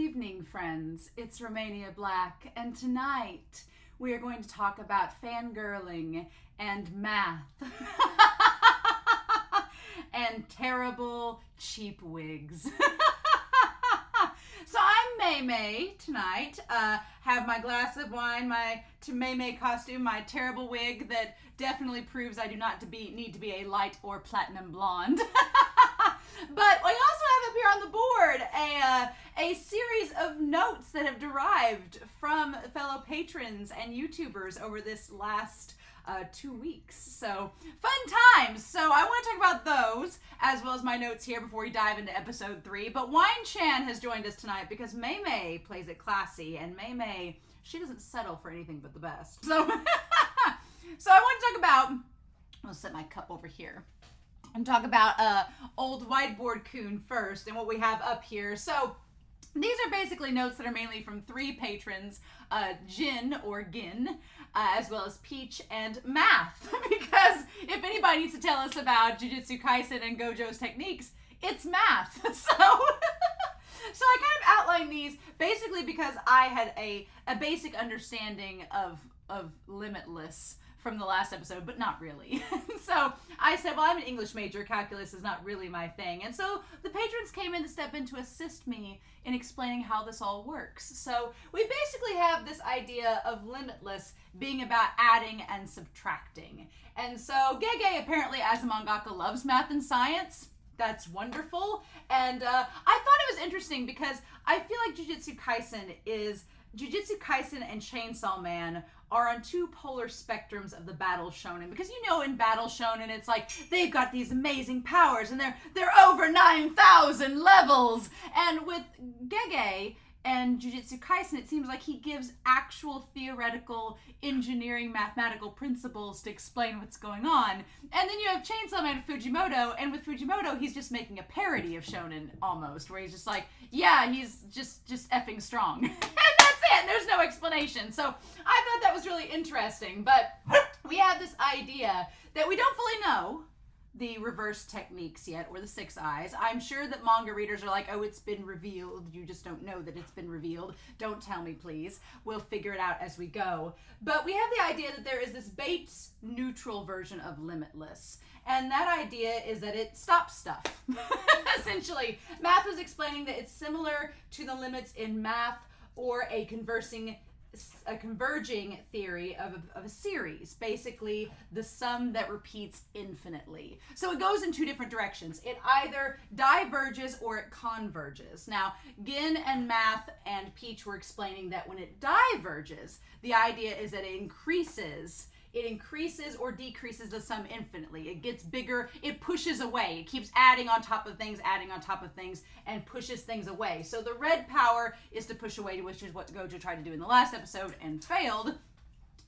evening, friends. It's Romania Black, and tonight we are going to talk about fangirling and math and terrible cheap wigs. So I'm Mei Mei tonight. Have my glass of wine, my Mei Mei costume, my terrible wig that definitely proves I do not need to be a light or platinum blonde. But we also have up here on the board a series of notes that have derived from fellow patrons and YouTubers over this last 2 weeks. So, fun times! So I want to talk about those, as well as my notes here before we dive into episode 3. But Wine Chan has joined us tonight because Mei Mei plays it classy, and Mei Mei, she doesn't settle for anything but the best. So, so I want to talk about, I'll set my cup over here, and talk about old whiteboard coon first and what we have up here. So these are basically notes that are mainly from 3 patrons, Jin or Gin, as well as Peach and Math. Because if anybody needs to tell us about Jujutsu Kaisen and Gojo's techniques, it's Math. So I kind of outlined these basically because I had a basic understanding of Limitless from the last episode, but not really. So I said, well, I'm an English major. Calculus is not really my thing. And so the patrons came in to step in to assist me in explaining how this all works. So we basically have this idea of Limitless being about adding and subtracting. And so Gege apparently, as a mangaka, loves math and science. That's wonderful. And I thought it was interesting because I feel like Jujutsu Kaisen and Chainsaw Man are on 2 polar spectrums of the battle shonen, because you know in battle shonen it's like they've got these amazing powers and they're over 9,000 levels, and with Gege and Jujutsu Kaisen it seems like he gives actual theoretical engineering mathematical principles to explain what's going on. And then you have Chainsaw Man with Fujimoto, and with Fujimoto he's just making a parody of shonen almost, where he's just like, yeah, he's just effing strong. And there's no explanation. So I thought that was really interesting. But we have this idea that we don't fully know the reverse techniques yet, or the 6 eyes. I'm sure that manga readers are like, oh, it's been revealed. You just don't know that it's been revealed. Don't tell me, please. We'll figure it out as we go. But we have the idea that there is this Bates neutral version of Limitless. And that idea is that it stops stuff. Essentially, Math was explaining that it's similar to the limits in math, or a converging theory of a series, basically the sum that repeats infinitely. So it goes in 2 different directions. It either diverges or it converges. Now, Gin and Math and Peach were explaining that when it diverges, the idea is that it increases or decreases the sum infinitely. It gets bigger, it pushes away. It keeps adding on top of things, and pushes things away. So the red power is to push away, which is what Gojo tried to do in the last episode and failed.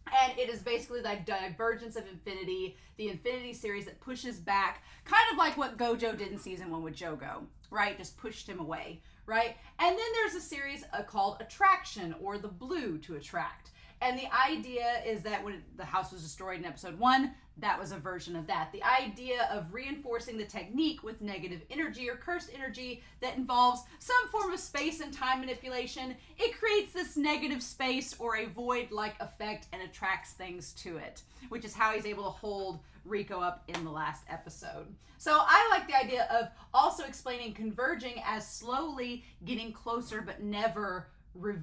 And it is basically the divergence of infinity, the infinity series that pushes back, kind of like what Gojo did in season 1 with Jogo, right? Just pushed him away, right? And then there's a series called attraction, or the blue to attract. And the idea is that when the house was destroyed in episode 1, that was a version of that. The idea of reinforcing the technique with negative energy or cursed energy that involves some form of space and time manipulation. It creates this negative space or a void-like effect and attracts things to it, which is how he's able to hold Rico up in the last episode. So I like the idea of also explaining converging as slowly getting closer but never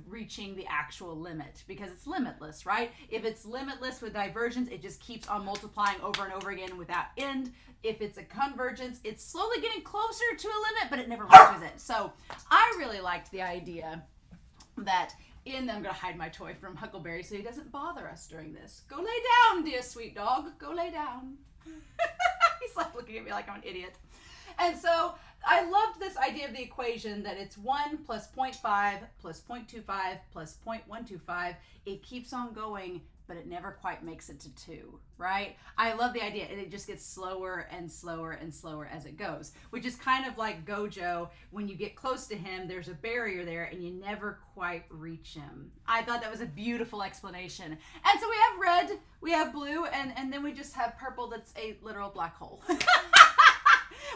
reaching the actual limit, because it's limitless, right? If it's limitless with divergence, it just keeps on multiplying over and over again without end. If it's a convergence, it's slowly getting closer to a limit, but it never reaches it. So I really liked the idea that I'm going to hide my toy from Huckleberry so he doesn't bother us during this. Go lay down, dear sweet dog. Go lay down. He's like looking at me like I'm an idiot. And so I loved this idea of the equation that it's 1 plus 0.5 plus 0.25 plus 0.125. It keeps on going, but it never quite makes it to 2, right? I love the idea, and it just gets slower and slower and slower as it goes, which is kind of like Gojo. When you get close to him, there's a barrier there, and you never quite reach him. I thought that was a beautiful explanation. And so we have red, we have blue, and then we just have purple that's a literal black hole.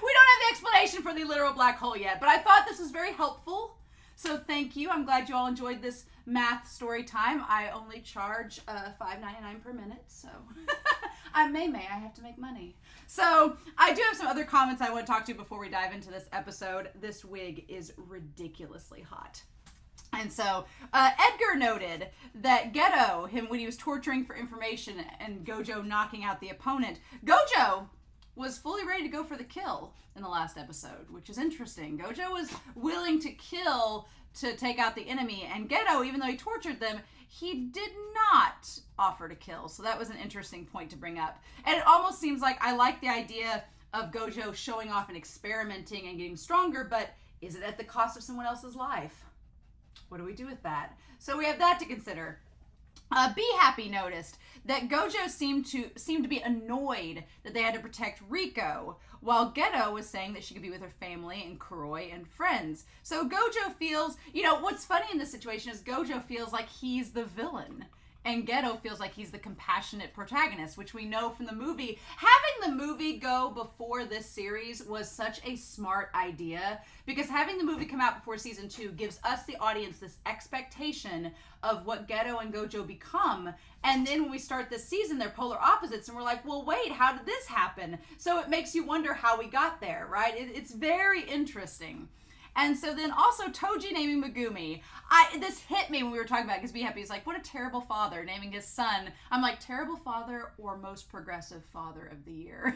We don't have the explanation for the literal black hole yet, but I thought this was very helpful So thank you. I'm glad you all enjoyed this math story time. I only charge $5.99 per minute, so I'm Mei Mei. I have to make money. So I do have some other comments I want to talk to before we dive into this episode. This wig is ridiculously hot. And so Edgar noted that Getou, him when he was torturing for information and Gojo knocking out the opponent, Gojo was fully ready to go for the kill in the last episode, which is interesting. Gojo was willing to kill to take out the enemy, and Getou, even though he tortured them, he did not offer to kill. So that was an interesting point to bring up. And it almost seems like I like the idea of Gojo showing off and experimenting and getting stronger, but is it at the cost of someone else's life? What do we do with that? So we have that to consider. Be Happy noticed that Gojo seemed to be annoyed that they had to protect Riko, while Getou was saying that she could be with her family and Kuroi and friends. So Gojo feels, what's funny in this situation is Gojo feels like he's the villain. And Getou feels like he's the compassionate protagonist, which we know from the movie. Having the movie go before this series was such a smart idea, because having the movie come out before season 2 gives us, the audience, this expectation of what Getou and Gojo become. And then when we start this season, they're polar opposites, and we're like, well, wait, how did this happen? So it makes you wonder how we got there, right? It's very interesting. And so then also Toji naming Megumi. This hit me when we were talking about it, because Be Happy is like, what a terrible father, naming his son. I'm like, terrible father or most progressive father of the year.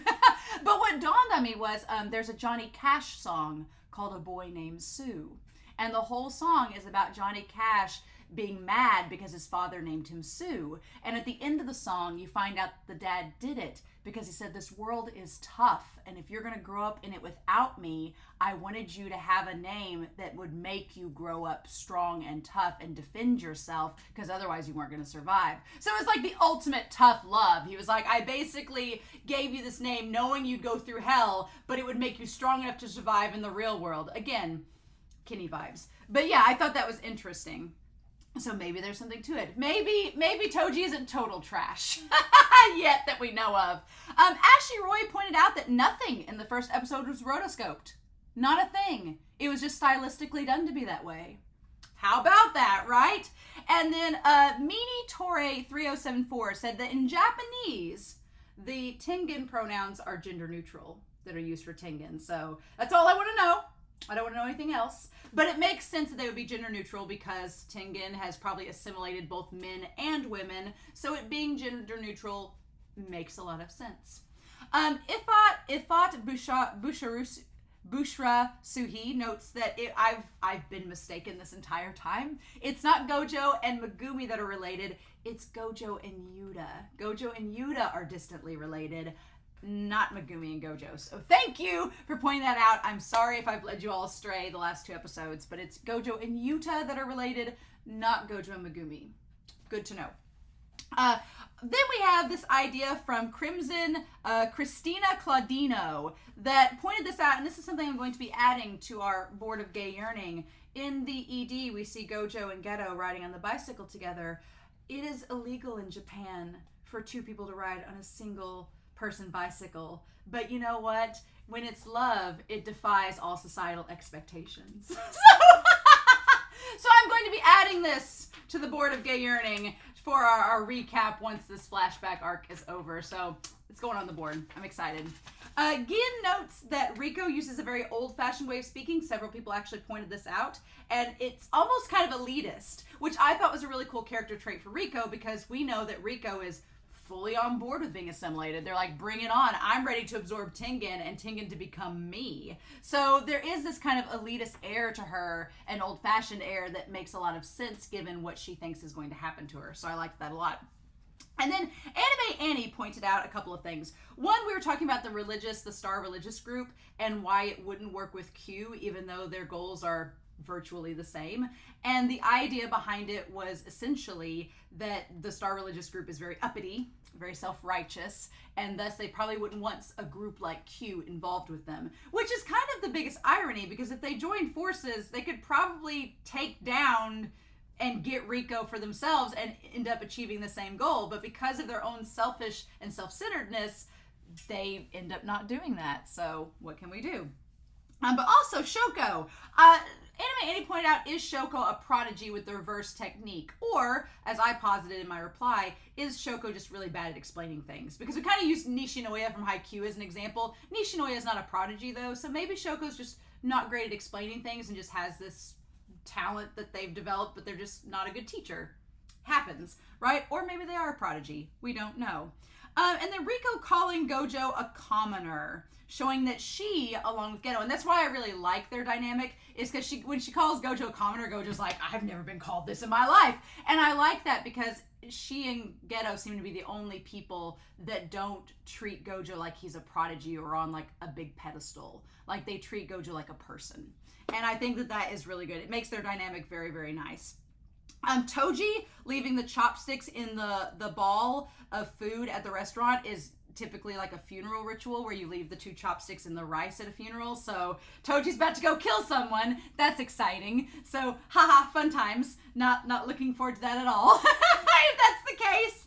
But what dawned on me was there's a Johnny Cash song called A Boy Named Sue. And the whole song is about Johnny Cash being mad because his father named him Sue. And at the end of the song, you find out the dad did it because he said, this world is tough, and if you're going to grow up in it without me, I wanted you to have a name that would make you grow up strong and tough and defend yourself, because otherwise you weren't going to survive. So it was like the ultimate tough love. He was like, I basically gave you this name knowing you'd go through hell, but it would make you strong enough to survive in the real world. Again, Kenny vibes. But yeah, I thought that was interesting. So maybe there's something to it. Maybe Toji isn't total trash yet that we know of. Ashley Roy pointed out that nothing in the first episode was rotoscoped. Not a thing. It was just stylistically done to be that way. How about that, right? And then Meanie Torre 3074 said that in Japanese, the Tengen pronouns are gender neutral that are used for Tengen. So that's all I want to know. I don't want to know anything else. But it makes sense that they would be gender neutral because Tengen has probably assimilated both men and women. So it being gender neutral makes a lot of sense. Ifat Bushra Suhi notes that I've been mistaken this entire time. It's not Gojo and Megumi that are related. It's Gojo and Yuta. Gojo and Yuta are distantly related, not Megumi and Gojo. So thank you for pointing that out. I'm sorry if I've led you all astray the last 2 episodes, but it's Gojo and Yuta that are related, not Gojo and Megumi. Good to know. Then we have this idea from Crimson Christina Claudino that pointed this out, and this is something I'm going to be adding to our board of gay yearning. In the ED, we see Gojo and Getou riding on the bicycle together. It is illegal in Japan for 2 people to ride on a single person bicycle, but you know what? When it's love, it defies all societal expectations. So I'm going to be adding this to the board of gay yearning for our recap once this flashback arc is over. So it's going on the board. I'm excited. Gin notes that Riko uses a very old-fashioned way of speaking. Several people actually pointed this out, and it's almost kind of elitist, which I thought was a really cool character trait for Riko, because we know that Riko is fully on board with being assimilated. They're like, bring it on. I'm ready to absorb Tengen and Tengen to become me. So there is this kind of elitist air to her, an old-fashioned air that makes a lot of sense given what she thinks is going to happen to her. So I liked that a lot. And then Anime Annie pointed out a couple of things. One, we were talking about the Star Religious group, and why it wouldn't work with Q, even though their goals are virtually the same. And the idea behind it was essentially that the Star Religious group is very uppity, very self-righteous, and thus they probably wouldn't want a group like Q involved with them, which is kind of the biggest irony, because if they joined forces, they could probably take down and get Riko for themselves and end up achieving the same goal. But because of their own selfish and self-centeredness, they end up not doing that. So what can we do? But also Shoko. Anime Annie pointed out, is Shoko a prodigy with the reverse technique? Or, as I posited in my reply, is Shoko just really bad at explaining things? Because we kind of used Nishinoya from Haikyuu as an example. Nishinoya is not a prodigy, though, so maybe Shoko's just not great at explaining things and just has this talent that they've developed, but they're just not a good teacher. Happens, right? Or maybe they are a prodigy. We don't know. And then Riko calling Gojo a commoner, showing that she, along with Getou, and that's why I really like their dynamic, is because when she calls Gojo a commoner, Gojo's like, I've never been called this in my life. And I like that because she and Getou seem to be the only people that don't treat Gojo like he's a prodigy or on like a big pedestal. Like they treat Gojo like a person. And I think that that is really good. It makes their dynamic very, very nice. Toji leaving the chopsticks in the ball of food at the restaurant is typically like a funeral ritual where you leave the 2 chopsticks in the rice at a funeral. So Toji's about to go kill someone. That's exciting. So haha, fun times. Not looking forward to that at all. If that's the case.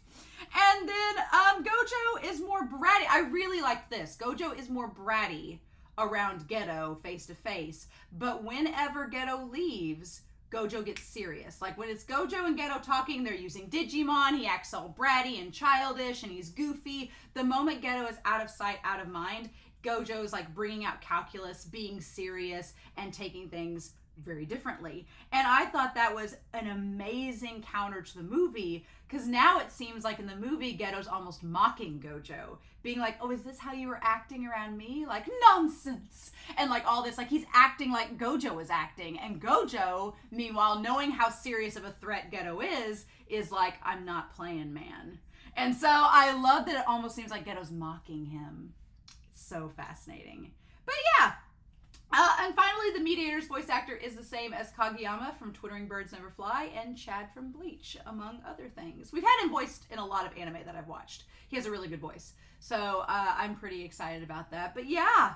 And then Gojo is more bratty. I really like this. Gojo is more bratty around Getou face to face. But whenever Getou leaves, Gojo gets serious. Like when it's Gojo and Getou talking, they're using Digimon. He acts all bratty and childish and he's goofy. The moment Getou is out of sight, out of mind, Gojo's like bringing out calculus, being serious, and taking things very differently. And I thought that was an amazing counter to the movie, because now it seems like in the movie, Getou's almost mocking Gojo, being like, oh, is this how you were acting around me? Like, nonsense! And like all this, like he's acting like Gojo was acting. And Gojo, meanwhile, knowing how serious of a threat Getou is like, I'm not playing, man. And so I love that it almost seems like Getou's mocking him. It's so fascinating. But yeah. And finally, the Mediator's voice actor is the same as Kageyama from Twittering Birds Never Fly and Chad from Bleach, among other things. We've had him voiced in a lot of anime that I've watched. He has a really good voice. So I'm pretty excited about that. But yeah.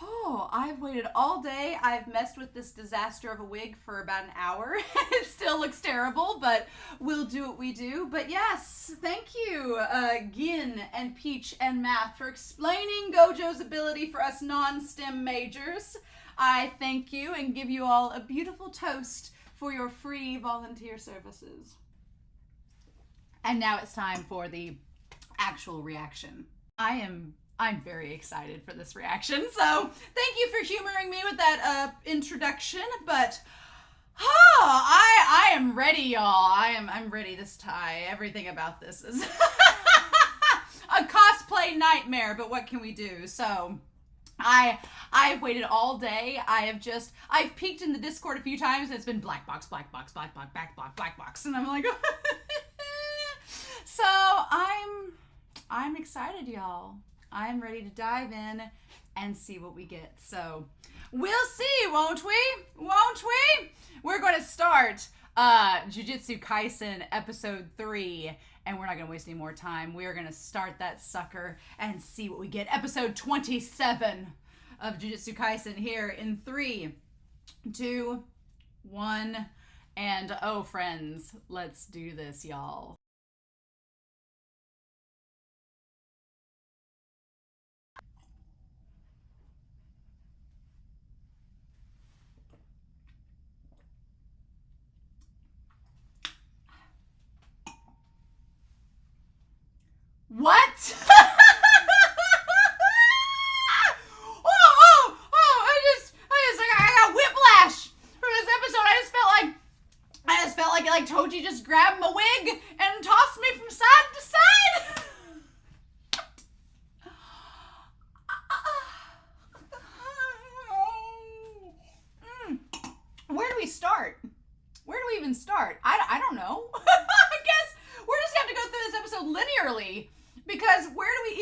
Oh, I've waited all day. I've messed with this disaster of a wig for about an hour. It still looks terrible, but we'll do what we do. But yes, thank you, Gin and Peach and Math, for explaining Gojo's ability for us non-STEM majors. I thank you and give you all a beautiful toast for your free volunteer services. And now it's time for the actual reaction. I'm very excited for this reaction, so thank you for humoring me with that introduction, but I am ready, y'all. I'm ready this tie. Everything about this is a cosplay nightmare, but what can we do? So I've waited all day. I've peeked in the Discord a few times, and it's been black box, black box, black box, black box, black box, and I'm like, so I'm excited, y'all. I'm ready to dive in and see what we get. So we'll see, won't we? Won't we? We're going to start Jujutsu Kaisen episode 3, and we're not going to waste any more time. We are going to start that sucker and see what we get. Episode 27 of Jujutsu Kaisen here in 3, 2, 1, and oh, friends, let's do this, y'all. What? I got whiplash from this episode. I just felt like Toji just grabbed my wig and tossed me from side to side. Where do we start? Where do we even start? I don't know. I guess we're just gonna have to go through this episode linearly, because where do we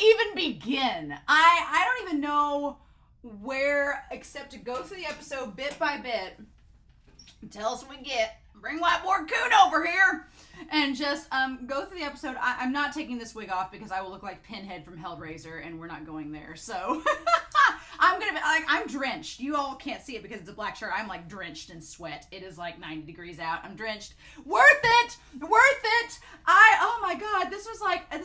even begin? I don't even know where, except to go through the episode bit by bit. Tell us when we get. Bring Whiteboard Coon over here. And just go through the episode. I'm not taking this wig off because I will look like Pinhead from Hellraiser, and we're not going there. So I'm gonna be like, I'm drenched. You all can't see it because it's a black shirt. I'm like drenched in sweat. It is like 90 degrees out. I'm drenched. Worth it. Oh my God, this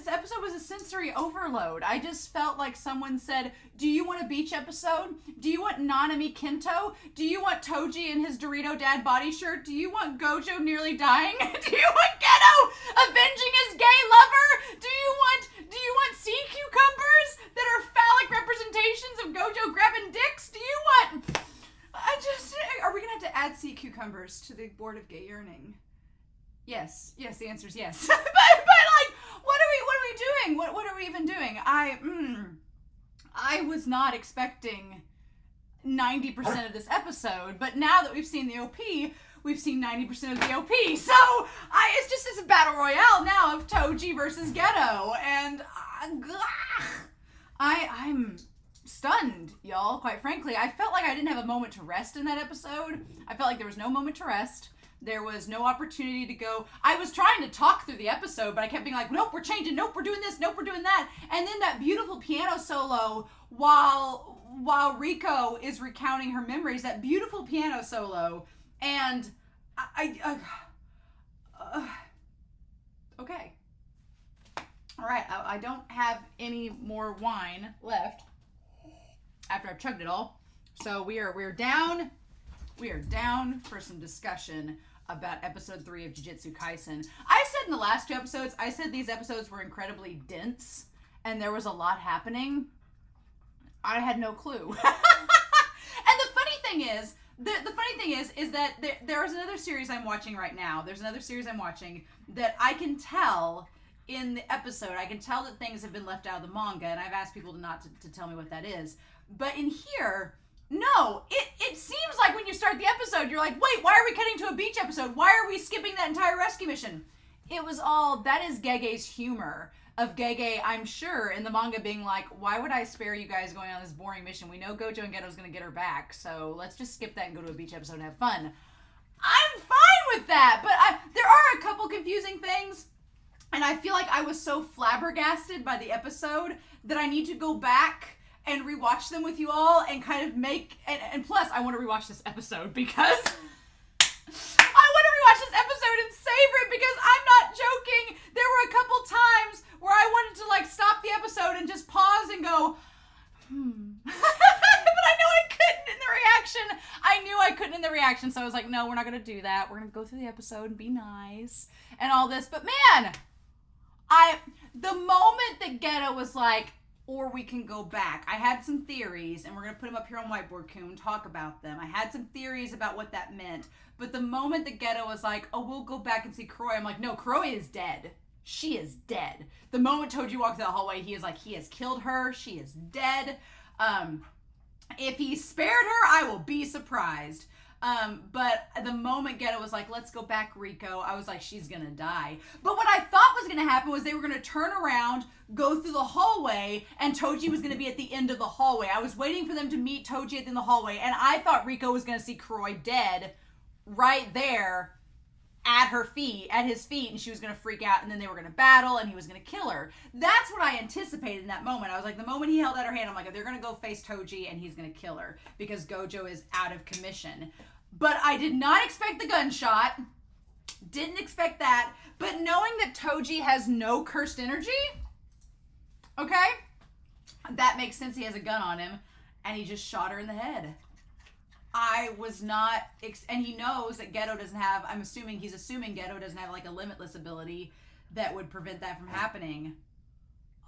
episode was a sensory overload. I just felt like someone said, do you want a beach episode? Do you want Nanami Kento? Do you want Toji in his Dorito dad body shirt? Do you want Gojo nearly dying? Do you want Getou avenging his gay lover? Do you want sea cucumbers that are phallic representations of Gojo grabbing dicks? Do you want... Are we gonna have to add sea cucumbers to the board of gay yearning? Yes, the answer is yes. but like, what are we doing? What are we even doing? I was not expecting 90% of this episode, but now that we've seen the OP, we've seen 90% of the OP. So it's a battle royale now of Toji versus Getou, and I'm stunned, y'all. Quite frankly, I felt like I didn't have a moment to rest in that episode. I felt like there was no moment to rest. There was no opportunity to go. I was trying to talk through the episode, but I kept being like, nope, we're changing. Nope, we're doing this. Nope, we're doing that. And then that beautiful piano solo while Rico is recounting her memories, that beautiful piano solo. And okay. All right, I don't have any more wine left after I've chugged it all. So we're down for some discussion about episode 3 of Jujutsu Kaisen. I said in the last 2 episodes, these episodes were incredibly dense and there was a lot happening. I had no clue. And the funny thing is that there is another series I'm watching right now. There's another series I'm watching that I can tell in the episode, I can tell that things have been left out of the manga, and I've asked people to tell me what that is. But in here, no, it seems like when you start the episode, you're like, wait, why are we cutting to a beach episode? Why are we skipping that entire rescue mission? That is Gege's humor of Gege, I'm sure, in the manga being like, why would I spare you guys going on this boring mission? We know Gojo and Geto's gonna get her back, so let's just skip that and go to a beach episode and have fun. I'm fine with that, but there are a couple confusing things, and I feel like I was so flabbergasted by the episode that I need to go back and rewatch them with you all and kind of and plus I want to rewatch this episode because I want to rewatch this episode and savor it, because I'm not joking. There were a couple times where I wanted to like stop the episode and just pause and go, but I know I couldn't in the reaction. I knew I couldn't in the reaction, so I was like, no, we're not going to do that. We're going to go through the episode and be nice and all this. But man, the moment that Getou was like, or we can go back. I had some theories, and we're going to put them up here on whiteboard, Coon, talk about them. I had some theories about what that meant. But the moment that Getou was like, oh, we'll go back and see Kuroi, I'm like, no, Kuroi is dead. She is dead. The moment Toji walked through the hallway, he is like, he has killed her. She is dead. If he spared her, I will be surprised. But the moment Getou was like, let's go back, Rico, I was like, she's gonna die. But what I thought was gonna happen was they were gonna turn around, go through the hallway, and Toji was gonna be at the end of the hallway. I was waiting for them to meet Toji at the end of the hallway, and I thought Rico was gonna see Kuroi dead right there at his feet, and she was gonna freak out, and then they were gonna battle, and he was gonna kill her. That's what I anticipated in that moment. I was like, the moment he held out her hand, I'm like, they're gonna go face Toji, and he's gonna kill her, because Gojo is out of commission. But I did not expect the gunshot. Didn't expect that. But knowing that Toji has no cursed energy, okay, that makes sense. He has a gun on him, and he just shot her in the head. I was not, and he knows that Getou doesn't have, he's assuming Getou doesn't have like a limitless ability that would prevent that from happening.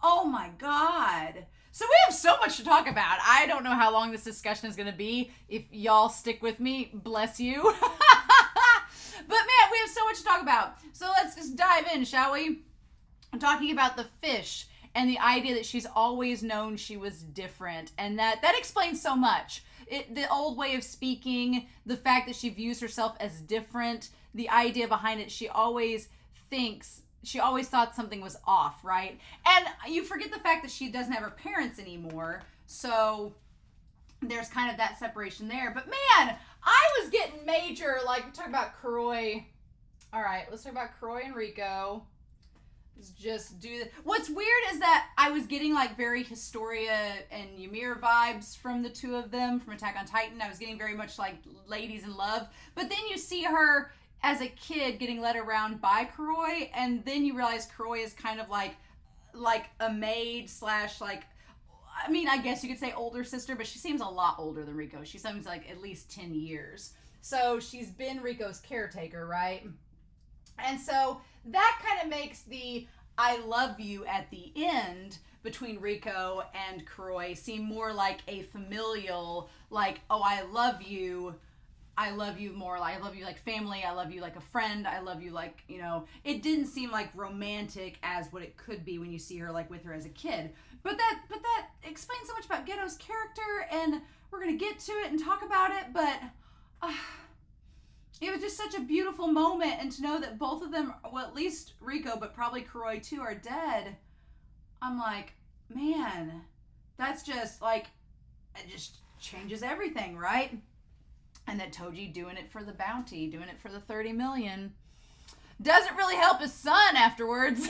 Oh my God. So we have so much to talk about. I don't know how long this discussion is going to be. If y'all stick with me, bless you. But man, we have so much to talk about. So let's just dive in, shall we? I'm talking about the fish and the idea that she's always known she was different. And that explains so much. The old way of speaking, the fact that she views herself as different, the idea behind it, she always thought something was off, right? And you forget the fact that she doesn't have her parents anymore, so there's kind of that separation there. But man, I was getting major, like, talk about Kuroi. All right, let's talk about Kuroi and Rico. just do. What's weird is that I was getting like very Historia and Ymir vibes from the two of them from Attack on Titan. I was getting very much like ladies in love, but then you see her as a kid getting led around by Kuroi, and then you realize Kuroi is kind of like a maid slash like, I mean, I guess you could say older sister, but she seems a lot older than Riko. She seems like at least 10 years. So she's been Riko's caretaker, right? And so that kind of makes the I love you at the end between Riko and Kuroi seem more like a familial, like, oh, I love you more, like, I love you like family, I love you like a friend, I love you like, you know, it didn't seem like romantic as what it could be when you see her like with her as a kid. But that explains so much about Getou's character, and we're gonna get to it and talk about it, but it was just such a beautiful moment, and to know that both of them, well, at least Riko, but probably Kuroi too, are dead. I'm like, man, that's just like, it just changes everything, right? And that Toji doing it for the bounty, doing it for the 30 million, doesn't really help his son afterwards.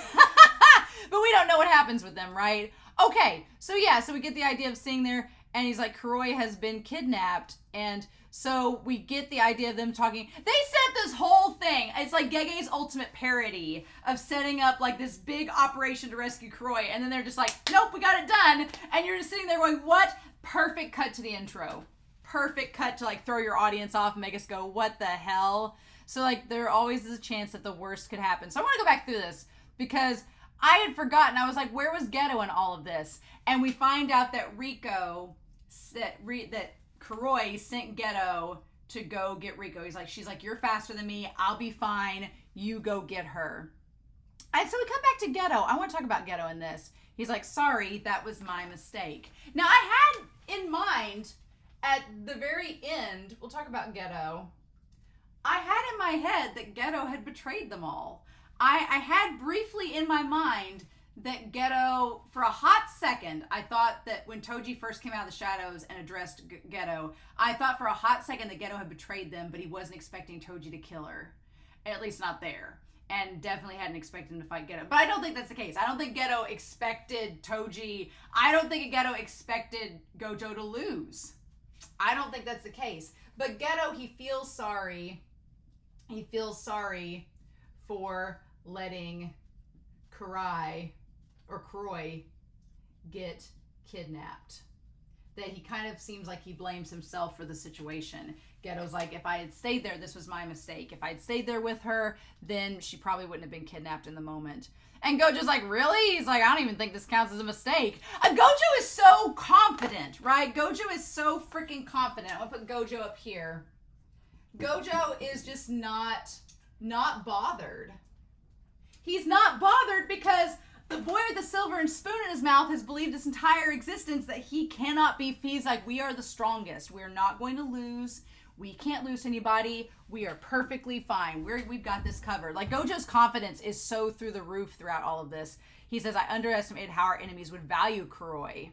But we don't know what happens with them, right? Okay, so yeah, so we get the idea of seeing there, and he's like, Kuroi has been kidnapped, and so we get the idea of them talking. They set this whole thing. It's like Gege's ultimate parody of setting up like this big operation to rescue Kuroi. And then they're just like, nope, we got it done. And you're just sitting there going, what? Perfect cut to the intro. Perfect cut to like throw your audience off and make us go, what the hell? So like there always is a chance that the worst could happen. So I want to go back through this because I had forgotten. I was like, where was Getou in all of this? And we find out that Riko, that Kuroi sent Getou to go get Riko. She's like, you're faster than me. I'll be fine. You go get her. And so we come back to Getou. I want to talk about Getou in this. He's like, sorry, that was my mistake. Now, I had in mind at the very end, we'll talk about Getou. I had in my head that Getou had betrayed them all. I had briefly in my mind that Getou, for a hot second, I thought that when Toji first came out of the shadows and addressed Getou, I thought for a hot second that Getou had betrayed them, but he wasn't expecting Toji to kill her. At least not there. And definitely hadn't expected him to fight Getou. But I don't think that's the case. I don't think Getou expected Toji. I don't think Getou expected Gojo to lose. I don't think that's the case. But Getou, he feels sorry. He feels sorry for letting Kuroi get kidnapped. That he kind of seems like he blames himself for the situation. Getou's like, if I had stayed there, this was my mistake. If I had stayed there with her, then she probably wouldn't have been kidnapped in the moment. And Gojo's like, really? He's like, I don't even think this counts as a mistake. Gojo is so confident, right? Gojo is so freaking confident. I'll put Gojo up here. Gojo is just not bothered. He's not bothered because the boy with the silver spoon in his mouth has believed his entire existence that he cannot be. He's like, we are the strongest. We're not going to lose. We can't lose anybody. We are perfectly fine. We've got this covered. Like, Gojo's confidence is so through the roof throughout all of this. He says, I underestimated how our enemies would value Kuroi.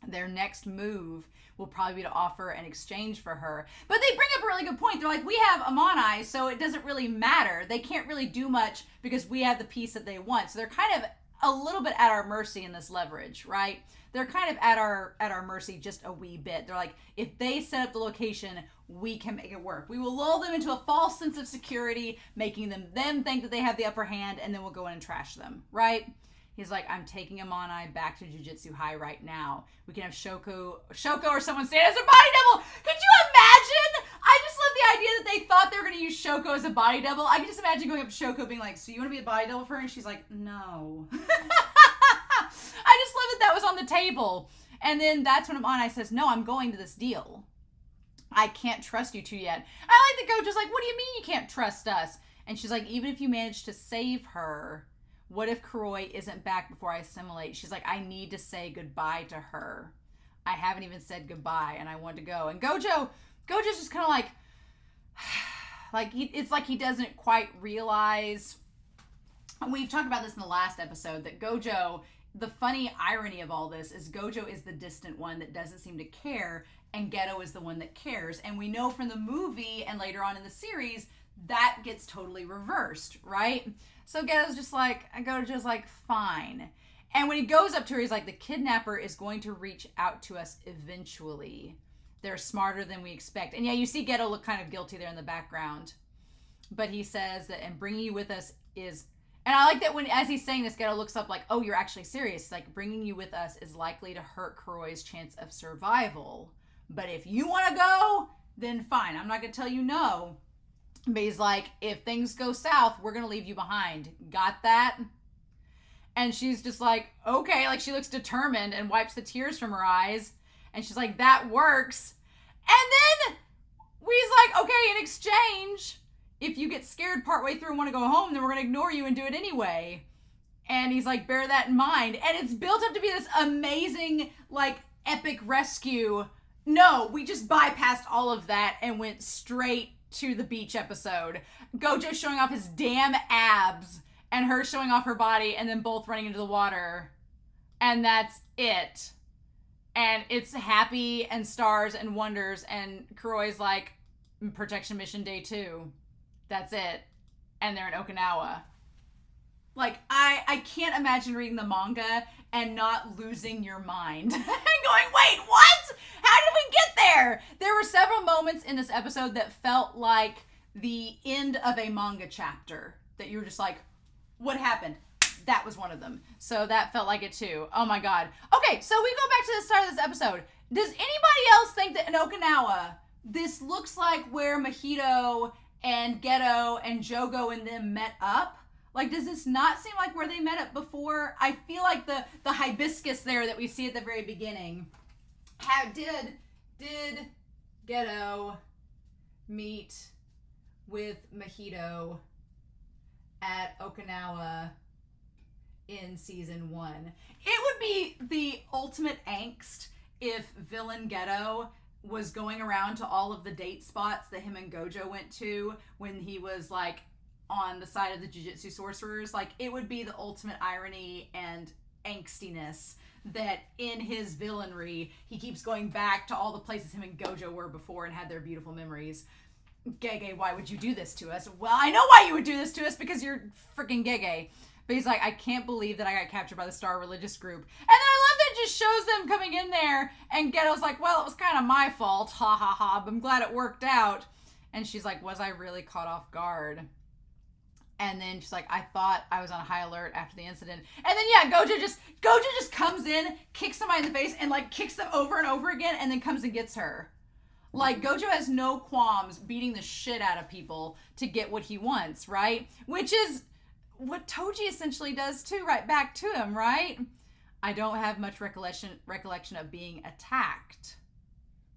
Their next move will probably be to offer an exchange for her. But they bring up a really good point. They're like, we have Amonai, so it doesn't really matter. They can't really do much because we have the piece that they want. So they're kind of a little bit at our mercy in this leverage, right? They're kind of at our mercy just a wee bit. They're like, if they set up the location, we can make it work. We will lull them into a false sense of security, making them think that they have the upper hand, and then we'll go in and trash them, right? He's like, I'm taking Amonai back to Jujutsu High right now. We can have Shoko or someone stand as a body double. Could you imagine? I just love the idea that they thought they were going to use Shoko as a body double. I can just imagine going up to Shoko being like, so you want to be a body double for her? And she's like, no. I just love that was on the table. And then that's when Amonai says, no, I'm going to this deal. I can't trust you two yet. I like the Gojo's like, what do you mean you can't trust us? And she's like, even if you manage to save her, what if Kuroi isn't back before I assimilate? She's like, I need to say goodbye to her. I haven't even said goodbye, and I want to go. And Gojo's just kind of like it's like he doesn't quite realize. And we've talked about this in the last episode, that Gojo, the funny irony of all this is Gojo is the distant one that doesn't seem to care, and Getou is the one that cares. And we know from the movie and later on in the series that gets totally reversed, right? So Gojo's just like, fine. And when he goes up to her, he's like, the kidnapper is going to reach out to us eventually. They're smarter than we expect. And yeah, you see Getou look kind of guilty there in the background. But he says that, and bringing you with us is... And I like that when, as he's saying this, Getou looks up like, oh, you're actually serious. Like, bringing you with us is likely to hurt Kuroi's chance of survival. But if you want to go, then fine. I'm not going to tell you no. But he's like, if things go south, we're going to leave you behind. Got that? And she's just like, okay. Like, she looks determined and wipes the tears from her eyes. And she's like, that works. And then he's like, okay, in exchange, if you get scared partway through and want to go home, then we're going to ignore you and do it anyway. And he's like, bear that in mind. And it's built up to be this amazing, like, epic rescue. No, we just bypassed all of that and went straight to the beach episode. Gojo showing off his damn abs and her showing off her body and then both running into the water. And that's it. And it's happy and stars and wonders. And Kuroi's like, protection mission day 2. That's it. And they're in Okinawa. Like, I can't imagine reading the manga and not losing your mind. And going, wait, what? How did we get there? There were several moments in this episode that felt like the end of a manga chapter. That you were just like, what happened? That was one of them. So that felt like it too. Oh my god. Okay, so we go back to the start of this episode. Does anybody else think that in Okinawa, this looks like where Mahito and Getou and Jogo and them met up? Like, does this not seem like where they met up before? I feel like the hibiscus there that we see at the very beginning. Did Getou meet with Mahito at Okinawa in season 1? It would be the ultimate angst if villain Getou was going around to all of the date spots that him and Gojo went to when he was like on the side of the Jujutsu sorcerers. Like, it would be the ultimate irony and angstiness that in his villainry he keeps going back to all the places him and Gojo were before and had their beautiful memories. Gege, why would you do this to us? Well, I know why you would do this to us, because you're freaking Gege. But he's like, I can't believe that I got captured by the Star Religious Group. And then I love that it just shows them coming in there, and Getou's like, well, it was kind of my fault, ha ha ha, but I'm glad it worked out. And she's like, was I really caught off guard? And then she's like, I thought I was on high alert after the incident. And then, yeah, Gojo just comes in, kicks somebody in the face, and, like, kicks them over and over again, and then comes and gets her. Like, Gojo has no qualms beating the shit out of people to get what he wants, right? Which is what Toji essentially does, too, right back to him, right? I don't have much recollection of being attacked.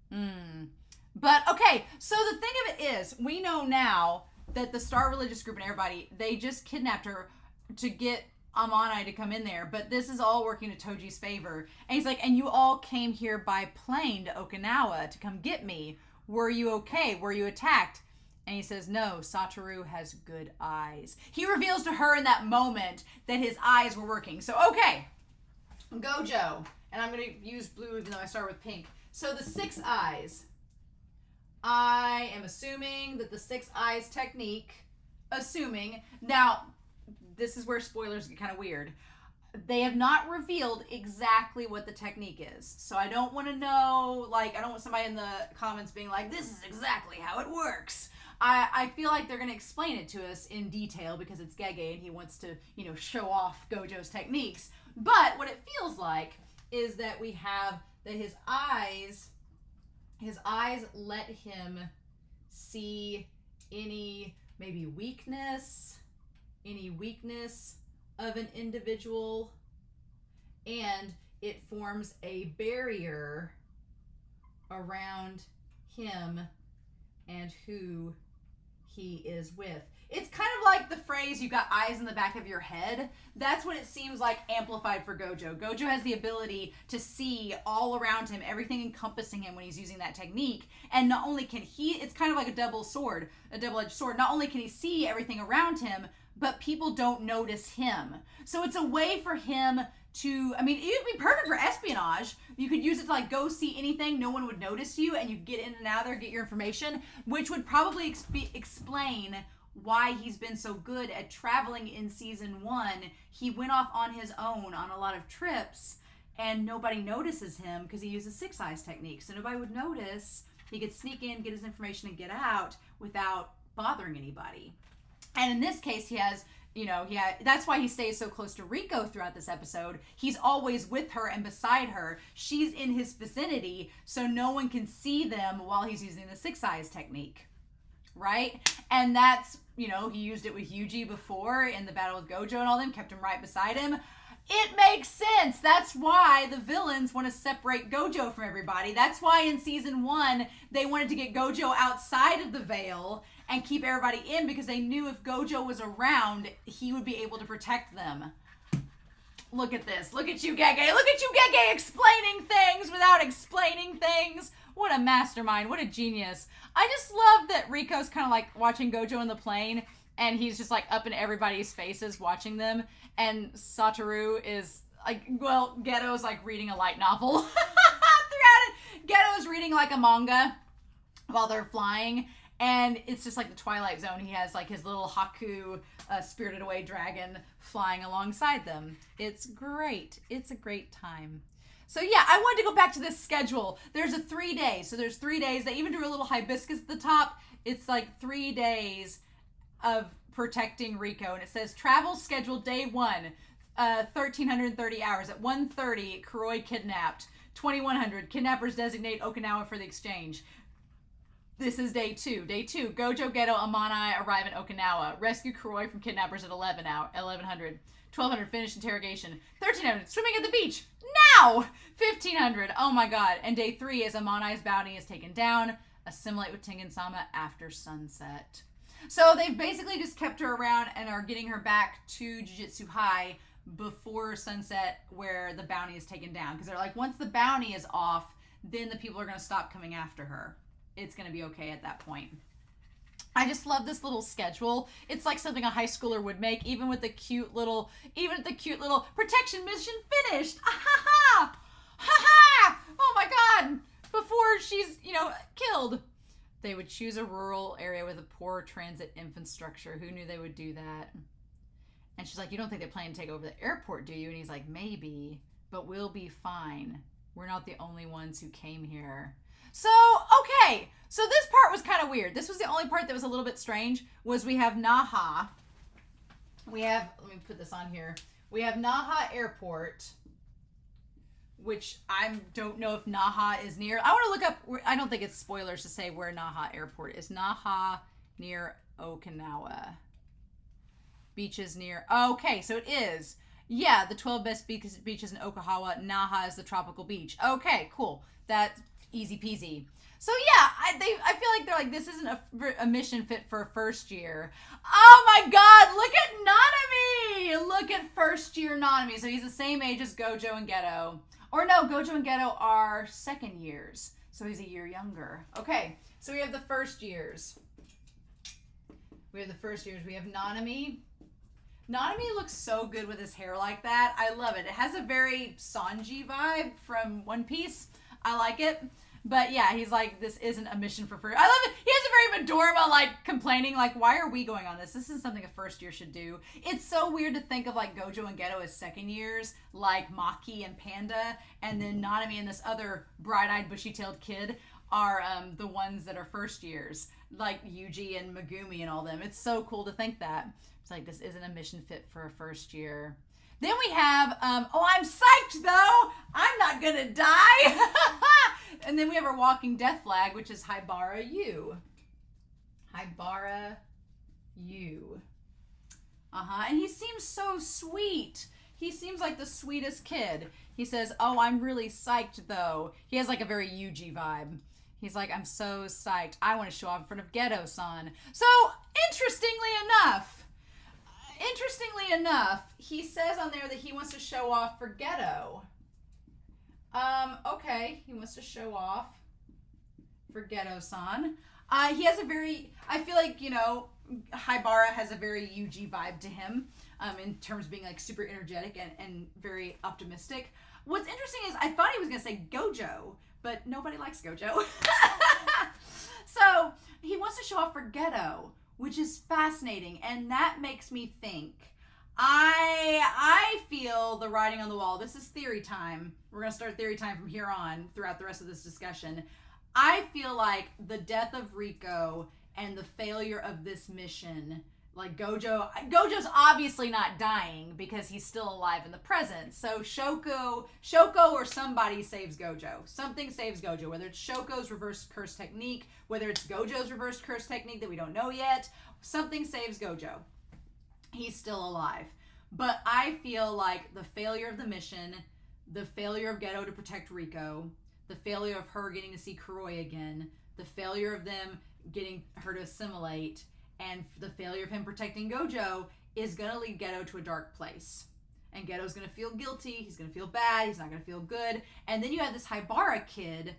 But, okay, so the thing of it is, we know now that the Star Religious Group and everybody, they just kidnapped her to get Amanai to come in there, but this is all working to Toji's favor. And he's like, and you all came here by plane to Okinawa to come get me. Were you okay? Were you attacked? And he says, no, Satoru has good eyes. He reveals to her in that moment that his eyes were working. So, okay, Gojo, and I'm going to use blue even though I start with pink. So the 6 eyes. I am assuming that the 6 eyes technique, now, this is where spoilers get kind of weird. They have not revealed exactly what the technique is. So I don't want to know, like, I don't want somebody in the comments being like, this is exactly how it works. I feel like they're going to explain it to us in detail because it's Gege and he wants to, you know, show off Gojo's techniques. But what it feels like is that we have that his eyes let him see any maybe weakness of an individual, and it forms a barrier around him and who he is with. It's kind of like the phrase, you got eyes in the back of your head. That's what it seems like amplified for Gojo. Gojo has the ability to see all around him, everything encompassing him when he's using that technique. And not only can he, it's kind of like a double-edged sword. Not only can he see everything around him, but people don't notice him. So it's a way for him to, I mean, it would be perfect for espionage. You could use it to like go see anything, no one would notice you, and you could get in and out of there, get your information, which would probably explain why he's been so good at traveling in season 1. He went off on his own on a lot of trips, and nobody notices him because he uses Six Eyes technique. So nobody would notice. He could sneak in, get his information, and get out without bothering anybody. And in this case, he has, that's why he stays so close to Riko throughout this episode. He's always with her and beside her. She's in his vicinity, so no one can see them while he's using the Six Eyes technique. Right? And that's, he used it with Yuji before in the battle with Gojo and all them, kept him right beside him. It makes sense. That's why the villains want to separate Gojo from everybody. That's why in season 1, they wanted to get Gojo outside of the veil and keep everybody in, because they knew if Gojo was around, he would be able to protect them. Look at this. Look at you, Gege. Look at you, Gege, explaining things without explaining things. What a mastermind. What a genius. I just love that Riko's kind of like watching Gojo in the plane, and he's just like up in everybody's faces watching them. And Satoru is like, well, Geto's like reading a light novel throughout it. Geto's reading like a manga while they're flying. And it's just like the Twilight Zone. He has like his little Haku Spirited Away dragon flying alongside them. It's great. It's a great time. So yeah, I wanted to go back to this schedule. There's a 3 days. So there's 3 days. They even do a little hibiscus at the top. It's like 3 days of protecting Riko. And it says travel schedule day 1, 1,330 hours. At 1:30, Kuroi kidnapped. 2,100, kidnappers designate Okinawa for the exchange. This is day 2. Day 2, Gojo, Getou, Amanai arrive in Okinawa. Rescue Kuroi from kidnappers at 1100. 1,200, finish interrogation. 1,300, swimming at the beach. Now! 1,500, oh my god. And day 3 is Amanai's bounty is taken down. Assimilate with Tengen-sama after sunset. So they've basically just kept her around and are getting her back to Jujutsu High before sunset, where the bounty is taken down. Because they're like, once the bounty is off, then the people are going to stop coming after her. It's going to be okay at that point. I just love this little schedule. It's like something a high schooler would make, even with the cute little, protection mission finished. Ah, ha, ha. Ha, ha. Oh my god. Before she's, killed. They would choose a rural area with a poor transit infrastructure. Who knew they would do that? And she's like, you don't think they plan to take over the airport, do you? And he's like, maybe, but we'll be fine. We're not the only ones who came here. So, okay. So this part was kind of weird. This was the only part that was a little bit strange, was we have Naha. Let me put this on here. We have Naha Airport, which I don't know if Naha is near. I want to look up, I don't think it's spoilers to say where Naha Airport is. Naha near Okinawa. Beaches near, okay, so it is. Yeah, the 12 best beaches in Okinawa. Naha is the tropical beach. Okay, cool. That's easy peasy. So yeah, I feel like they're like, this isn't a mission fit for a first year. Oh my god, look at NANAMI! Look at first year NANAMI. So he's the same age as Gojo and Getou. Or no, Gojo and Getou are second years. So he's a year younger. Okay, so we have the first years. We have NANAMI. NANAMI looks so good with his hair like that. I love it. It has a very Sanji vibe from One Piece. I like it. But yeah, he's like, this isn't a mission for first. I love it. He has a very Midorima, like, complaining, like, why are we going on this? This is something a first year should do. It's so weird to think of, like, Gojo and Getou as second years, like Maki and Panda, and then NANAMI and this other bright-eyed, bushy-tailed kid are the ones that are first years, like Yuji and Megumi and all them. It's so cool to think that. It's like, this isn't a mission fit for a first year. Then we have, oh, I'm psyched, though. I'm not gonna die. And then we have our walking death flag, which is Haibara U. Haibara U. And he seems so sweet. He seems like the sweetest kid. He says, oh, I'm really psyched, though. He has like a very Yuji vibe. He's like, I'm so psyched. I want to show off in front of Getou-san. So, interestingly enough, he says on there that he wants to show off for Getou. Okay, he wants to show off for Getou-san. He has a very, I feel like, Haibara has a very Yuji vibe to him, in terms of being like super energetic and very optimistic. What's interesting is I thought he was going to say Gojo, but nobody likes Gojo. So he wants to show off for Getou, which is fascinating, and that makes me think. I feel the writing on the wall. This is theory time. We're going to start theory time from here on throughout the rest of this discussion. I feel like the death of Riko and the failure of this mission, like Gojo's obviously not dying because he's still alive in the present. So Shoko or somebody saves Gojo. Something saves Gojo, whether it's Shoko's reverse curse technique, whether it's Gojo's reverse curse technique that we don't know yet. Something saves Gojo. He's still alive. But I feel like the failure of the mission, the failure of Getou to protect Riko, the failure of her getting to see Kuroi again, the failure of them getting her to assimilate, and the failure of him protecting Gojo is going to lead Getou to a dark place. And Getou's going to feel guilty, he's going to feel bad, he's not going to feel good. And then you have this Haibara kid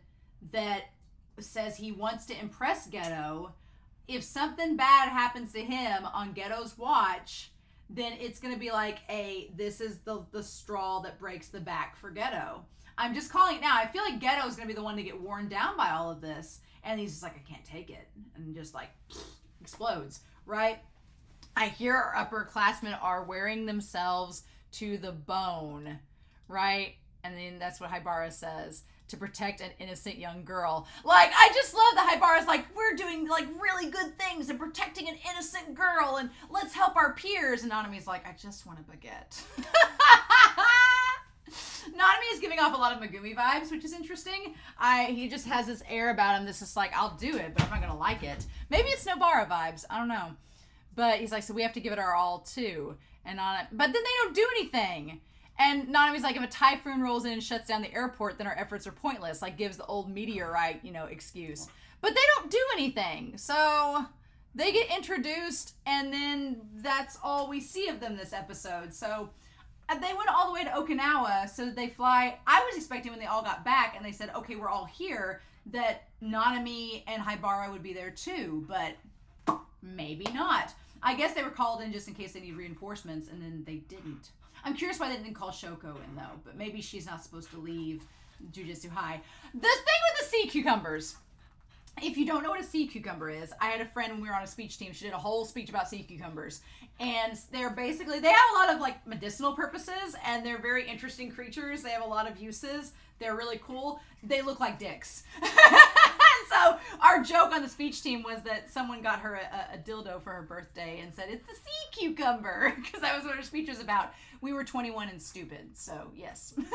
that says he wants to impress Getou. If something bad happens to him on Getou's watch, then it's going to be like, this is the straw that breaks the back for Getou. I'm just calling it now. I feel like Getou is going to be the one to get worn down by all of this. And he's just like, I can't take it. And just like, explodes, right? I hear our upperclassmen are wearing themselves to the bone, right? And then that's what Haibara says, to protect an innocent young girl. Like, I just love that Haibara's like, we're doing like really good things and protecting an innocent girl and let's help our peers. And Nanami's like, I just want a baguette. Nanami is giving off a lot of Megumi vibes, which is interesting. He just has this air about him that's just like, I'll do it, but I'm not going to like it. Maybe it's Nobara vibes. I don't know. But he's like, so we have to give it our all too. And but then they don't do anything. And Nanami's like, if a typhoon rolls in and shuts down the airport, then our efforts are pointless. Like, gives the old meteorite, excuse. But they don't do anything. So they get introduced, and then that's all we see of them this episode. So they went all the way to Okinawa, so they fly. I was expecting when they all got back and they said, okay, we're all here, that Nanami and Haibara would be there too, but maybe not. I guess they were called in just in case they need reinforcements, and then they didn't. I'm curious why they didn't call Shoko in, though, but maybe she's not supposed to leave Jujutsu High. The thing with the sea cucumbers, if you don't know what a sea cucumber is, I had a friend when we were on a speech team, she did a whole speech about sea cucumbers. And they're basically, they have a lot of like medicinal purposes, and they're very interesting creatures. They have a lot of uses. They're really cool. They look like dicks. So our joke on the speech team was that someone got her a dildo for her birthday and said, it's the sea cucumber, because that was what her speech was about. We were 21 and stupid, so yes. but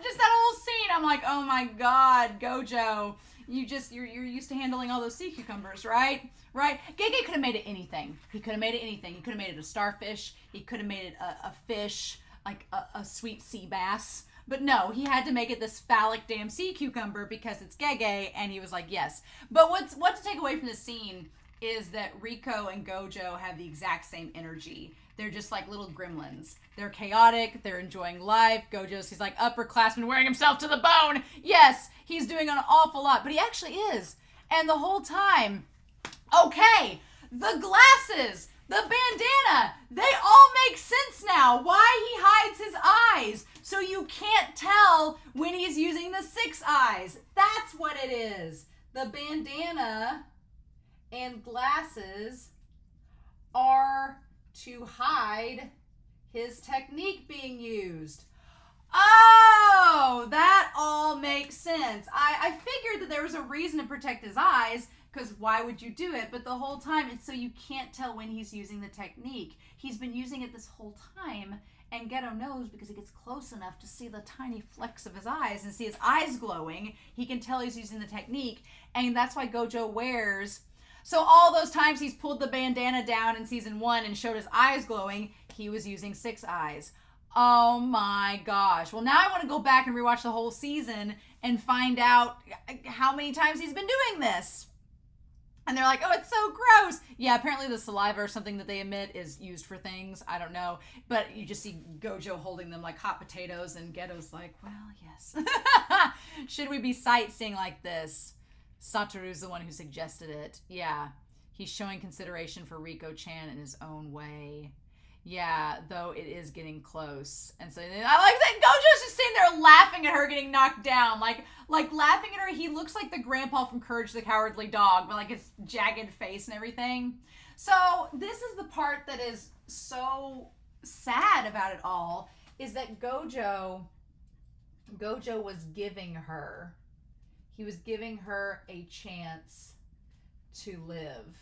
just that whole scene, I'm like, oh my God, Gojo, you're used to handling all those sea cucumbers, right? Right? Gege could have made it anything. He could have made it anything. He could have made it a starfish. He could have made it a fish, like a sweet sea bass. But no, he had to make it this phallic damn sea cucumber because it's Gege, and he was like, yes. But what to take away from this scene is that Riko and Gojo have the exact same energy. They're just like little gremlins. They're chaotic. They're enjoying life. He's like upperclassman wearing himself to the bone. Yes, he's doing an awful lot, but he actually is. And the whole time, okay, the glasses, the bandana, they all make sense now. Why he hides his eyes. So you can't tell when he's using the 6 eyes. That's what it is. The bandana and glasses are to hide his technique being used. Oh, that all makes sense. I figured that there was a reason to protect his eyes, because why would you do it? But the whole time, it's so you can't tell when he's using the technique. He's been using it this whole time, and Getou knows because he gets close enough to see the tiny flecks of his eyes and see his eyes glowing. He can tell he's using the technique, and that's why Gojo wears. So all those times he's pulled the bandana down in season 1 and showed his eyes glowing, he was using 6 eyes. Oh my gosh. Well, now I want to go back and rewatch the whole season and find out how many times he's been doing this. And they're like, oh, it's so gross. Yeah, apparently the saliva or something that they emit is used for things. I don't know. But you just see Gojo holding them like hot potatoes, and Geto's like, well, yes. Should we be sightseeing like this? Satoru's the one who suggested it. Yeah. He's showing consideration for Riko-chan in his own way. Yeah, though it is getting close. And so I like that Gojo's just sitting there laughing at her getting knocked down. Like laughing at her. He looks like the grandpa from Courage the Cowardly Dog, but like his jagged face and everything. So this is the part that is so sad about it all, is that Gojo was giving her. He was giving her a chance to live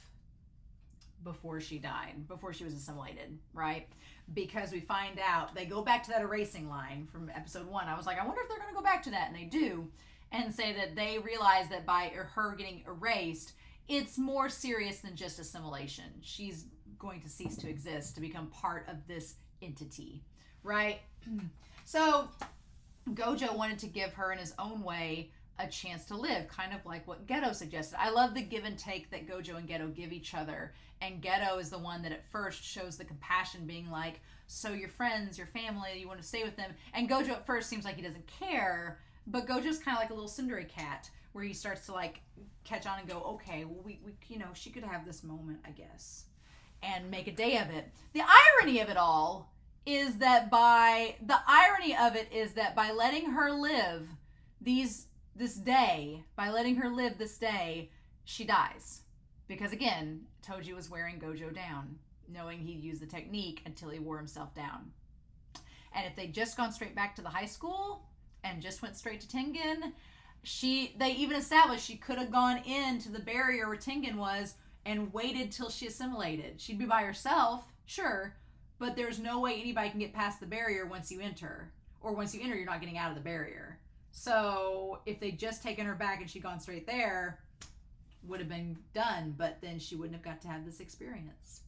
before she died, before she was assimilated, right? Because we find out, they go back to that erasing line from episode 1. I was like, I wonder if they're going to go back to that, and they do, and say that they realize that by her getting erased, it's more serious than just assimilation. She's going to cease to exist, to become part of this entity, right? So Gojo wanted to give her, in his own way, a chance to live, kind of like what Getou suggested. I love the give and take that Gojo and Getou give each other. And Getou is the one that at first shows the compassion, being like, so your friends, your family, you want to stay with them. And Gojo at first seems like he doesn't care, but Gojo's kind of like a little tsundere cat, where he starts to like catch on and go, okay, well, we she could have this moment, I guess, and make a day of it. The irony of it all is that by letting her live this day, she dies. Because again, Toji was wearing Gojo down, knowing he'd use the technique until he wore himself down. And if they'd just gone straight back to the high school and just went straight to Tengen, they even established she could have gone into the barrier where Tengen was and waited till she assimilated. She'd be by herself, sure, but there's no way anybody can get past the barrier once you enter. Or once you enter, you're not getting out of the barrier. So if they'd just taken her back and she'd gone straight there, would have been done, but then she wouldn't have got to have this experience.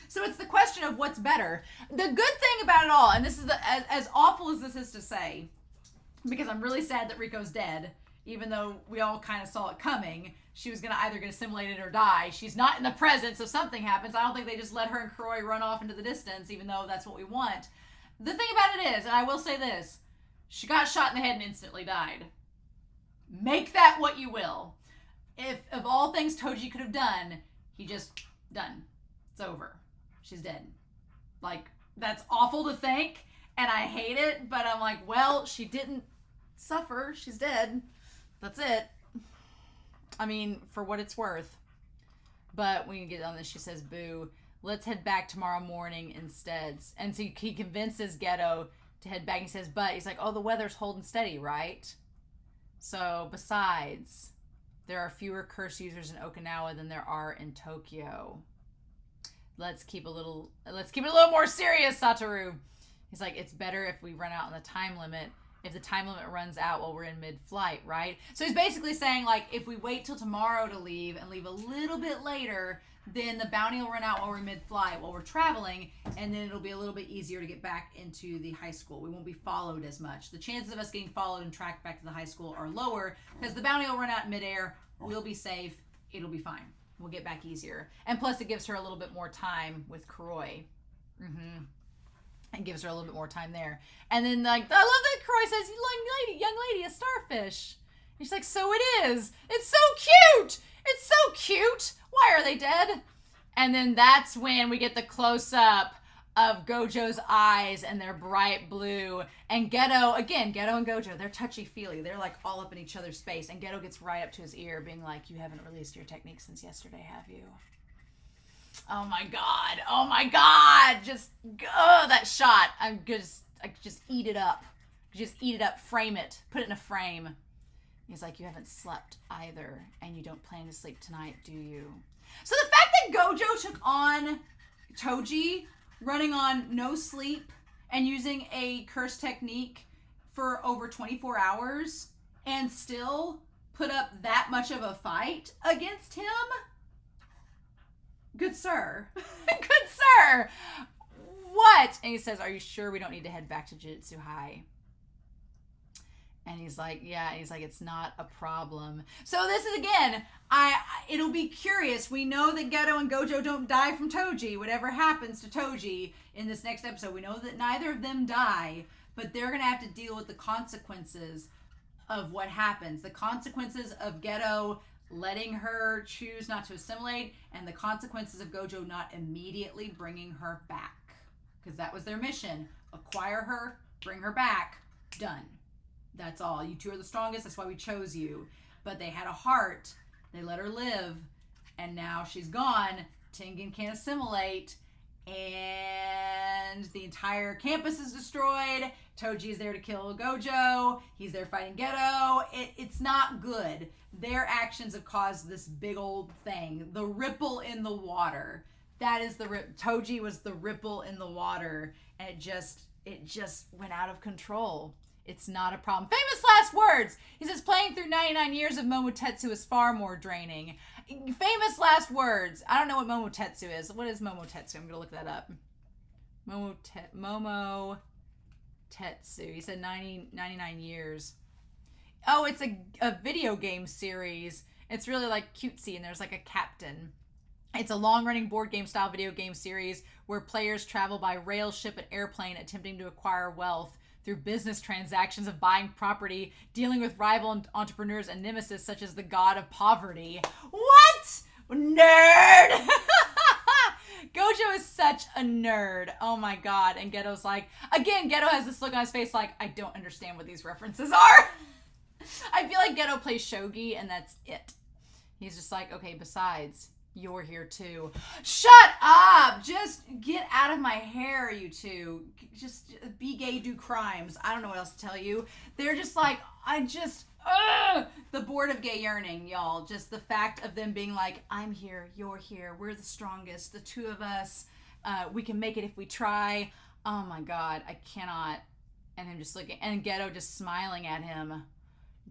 So it's the question of what's better. The good thing about it all, and this is as awful as this is to say, because I'm really sad that Riko's dead, even though we all kind of saw it coming. She was gonna either get assimilated or die. She's not in the present, so something happens. I don't think they just let her and Kuroi run off into the distance, even though that's what we want. The thing about it is, and I will say this, she got shot in the head and instantly died. Make that what you will. If of all things Toji could have done, he just done. It's over. She's dead. Like, that's awful to think, and I hate it, but I'm like, well, she didn't suffer. She's dead. That's it. I mean, for what it's worth. But when you get on this, she says, boo, let's head back tomorrow morning instead. And so he convinces Getou to head back. He says, but he's like, oh, the weather's holding steady, right? So besides, there are fewer curse users in Okinawa than there are in Tokyo. Let's keep it a little more serious, Satoru. He's like, it's better if we run out on the time limit. If the time limit runs out while we're in mid-flight, right? So he's basically saying, like, if we wait till tomorrow to leave and leave a little bit later, then the bounty will run out while we're mid-flight, while we're traveling, and then it'll be a little bit easier to get back into the high school. We won't be followed as much. The chances of us getting followed and tracked back to the high school are lower because the bounty will run out in midair. We'll be safe. It'll be fine. We'll get back easier. And plus, it gives her a little bit more time with Kuroi. And gives her a little bit more time there. And then, like, I love that Kuroi says, young lady, a starfish. And she's like, so it is. It's so cute. It's so cute. Why are they dead? And then that's when we get the close-up of Gojo's eyes, and they're bright blue. And Getou and Gojo, they're touchy-feely. They're, like, all up in each other's space. And Getou gets right up to his ear, being like, you haven't released your technique since yesterday, have you? Oh my god, just that shot. I just eat it up. Frame it, put it in a frame. He's like, you haven't slept either, and you don't plan to sleep tonight, do you? So the fact that Gojo took on Toji, running on no sleep and using a curse technique for over 24 hours and still put up that much of a fight against him, good sir. Good sir. What? And he says, are you sure we don't need to head back to Jujutsu High? And he's like, yeah. And he's like, it's not a problem. So this is, again, it'll be curious. We know that Getou and Gojo don't die from Toji. Whatever happens to Toji in this next episode, we know that neither of them die, but they're going to have to deal with the consequences of what happens. The consequences of Getou letting her choose not to assimilate, and the consequences of Gojo not immediately bringing her back. Because that was their mission. Acquire her, bring her back, done. That's all. You two are the strongest, that's why we chose you. But they had a heart, they let her live, and now she's gone. Tengen can't assimilate, and the entire campus is destroyed. Toji is there to kill Gojo. He's there fighting Getou. It's not good. Their actions have caused this big old thing. The ripple in the water. That is Toji was the ripple in the water, and it just went out of control. It's not a problem. Famous last words. He says, playing through 99 years of Momotetsu is far more draining. Famous last words. I don't know what Momotetsu is. What is Momotetsu? I'm going to look that up. Momotetsu. He said 99 years. Oh, it's a video game series. It's really like cutesy, and there's like a captain. It's a long-running board game style video game series where players travel by rail, ship, and airplane attempting to acquire wealth through business transactions of buying property, dealing with rival entrepreneurs and nemesis such as the god of poverty. What? Nerd! Gojo is such a nerd. Oh my god. And Getou's like, again, Getou has this look on his face like, I don't understand what these references are. I feel like Getou plays shogi and that's it. He's just like, okay, besides, you're here too. Shut up! Just get out of my hair, you two. Just be gay, do crimes. I don't know what else to tell you. They're just like, the board of gay yearning, y'all. Just the fact of them being like, I'm here, you're here, we're the strongest, the two of us. We can make it if we try. Oh my god, I cannot. And him just looking, and Getou just smiling at him.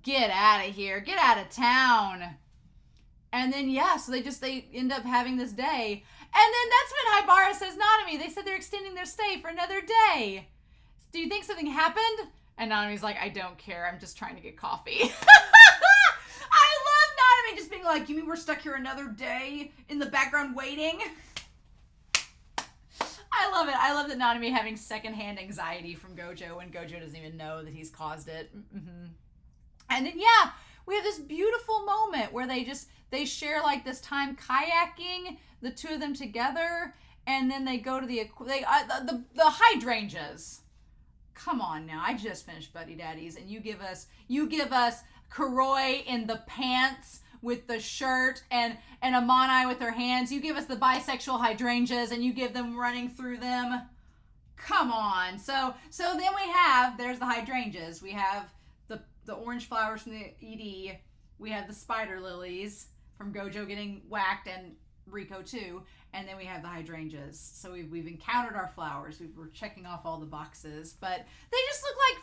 Get out of here, get out of town. And then, yeah, so they end up having this day. And then that's when Haibara says, NANAMI, they said they're extending their stay for another day. Do you think something happened? And NANAMI's like, I don't care. I'm just trying to get coffee. I love NANAMI just being like, you mean we're stuck here another day in the background waiting? I love it. I love that NANAMI having secondhand anxiety from Gojo when Gojo doesn't even know that he's caused it. Mm-hmm. And then, yeah, we have this beautiful moment where they share like this time kayaking, the two of them together, and then they go to the Hydrangeas. Come on now, I just finished Buddy Daddies, and you give us Kuroi in the pants with the shirt and Amanai with her hands. You give us the bisexual Hydrangeas, and you give them running through them. Come on. So then there's the Hydrangeas. We have the orange flowers from the ED. We have the spider lilies from Gojo getting whacked and Rico too. And then we have the Hydrangeas. So we've encountered our flowers. We're checking off all the boxes. But they just look like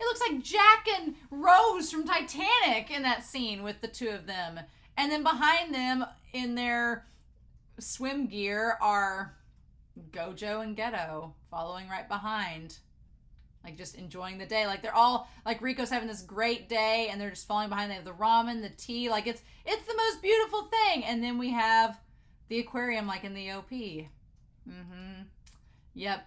it looks like Jack and Rose from Titanic in that scene with the two of them. And then behind them in their swim gear are Gojo and Getou following right behind. Like just enjoying the day. Like they're all, like Rico's having this great day and they're just falling behind. They have the ramen, the tea. Like it's the most beautiful thing. And then we have the aquarium like in the OP. Mm-hmm. Yep.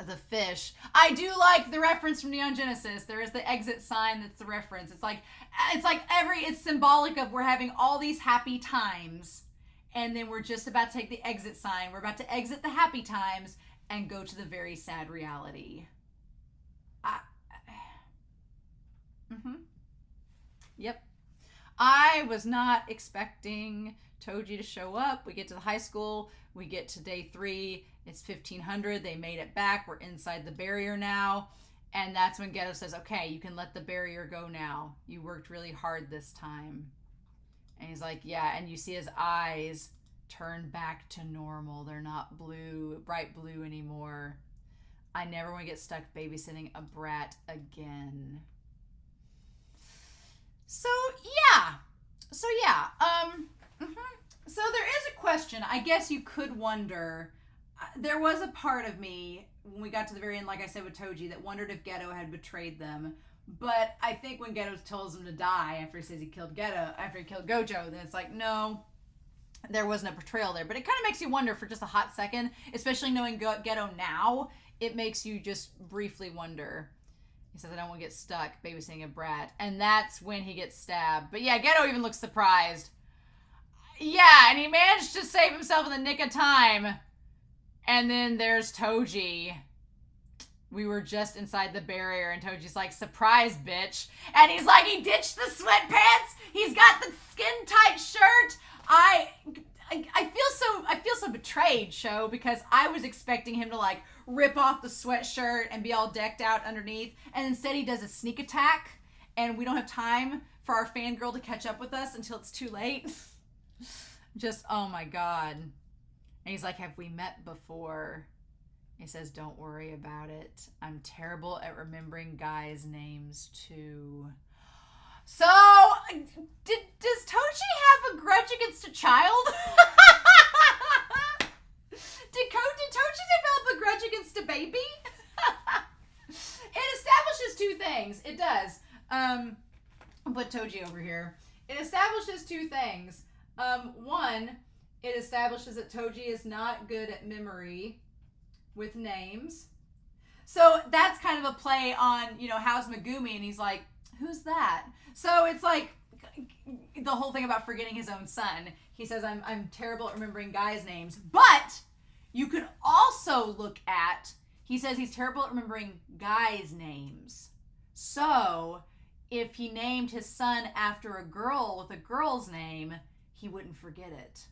The fish. I do like the reference from Neon Genesis. There is the exit sign that's the reference. It's symbolic of we're having all these happy times. And then we're just about to take the exit sign. We're about to exit the happy times and go to the very sad reality. Yep. I was not expecting Toji to show up. We get to the high school. We get to day 3. It's 1500. They made it back. We're inside the barrier now. And that's when Getou says, okay, you can let the barrier go now. You worked really hard this time. And he's like, yeah. And you see his eyes turn back to normal. They're not blue, bright blue anymore. I never want to get stuck babysitting a brat again. So there is a question. I guess you could wonder. There was a part of me when we got to the very end, like I said with Toji, that wondered if Getou had betrayed them. But I think when Getou tells him to die after he says he killed Gojo, then it's like, no, there wasn't a betrayal there. But it kind of makes you wonder for just a hot second, especially knowing Getou now. It makes you just briefly wonder. He says, I don't want to get stuck babysitting a brat. And that's when he gets stabbed. But yeah, Getou even looks surprised. Yeah, and he managed to save himself in the nick of time. And then there's Toji. We were just inside the barrier, and Toji's like, surprise, bitch. And he's like, he ditched the sweatpants. He's got the skin-tight shirt. I feel so betrayed, show, because I was expecting him to like rip off the sweatshirt and be all decked out underneath, and instead he does a sneak attack, and we don't have time for our fangirl to catch up with us until it's too late. Just, oh my god. And he's like, have we met before? He says, don't worry about it. I'm terrible at remembering guys' names too. So, does Toji have a grudge against a child? Did Toji develop a grudge against a baby? It establishes two things. It does. I'll put Toji over here. It establishes two things. One, it establishes that Toji is not good at memory with names. So that's kind of a play on, how's Megumi? And he's like, who's that? So it's like the whole thing about forgetting his own son. He says, I'm terrible at remembering guys' names. But you could also look at, he says he's terrible at remembering guys' names. So if he named his son after a girl with a girl's name, he wouldn't forget it.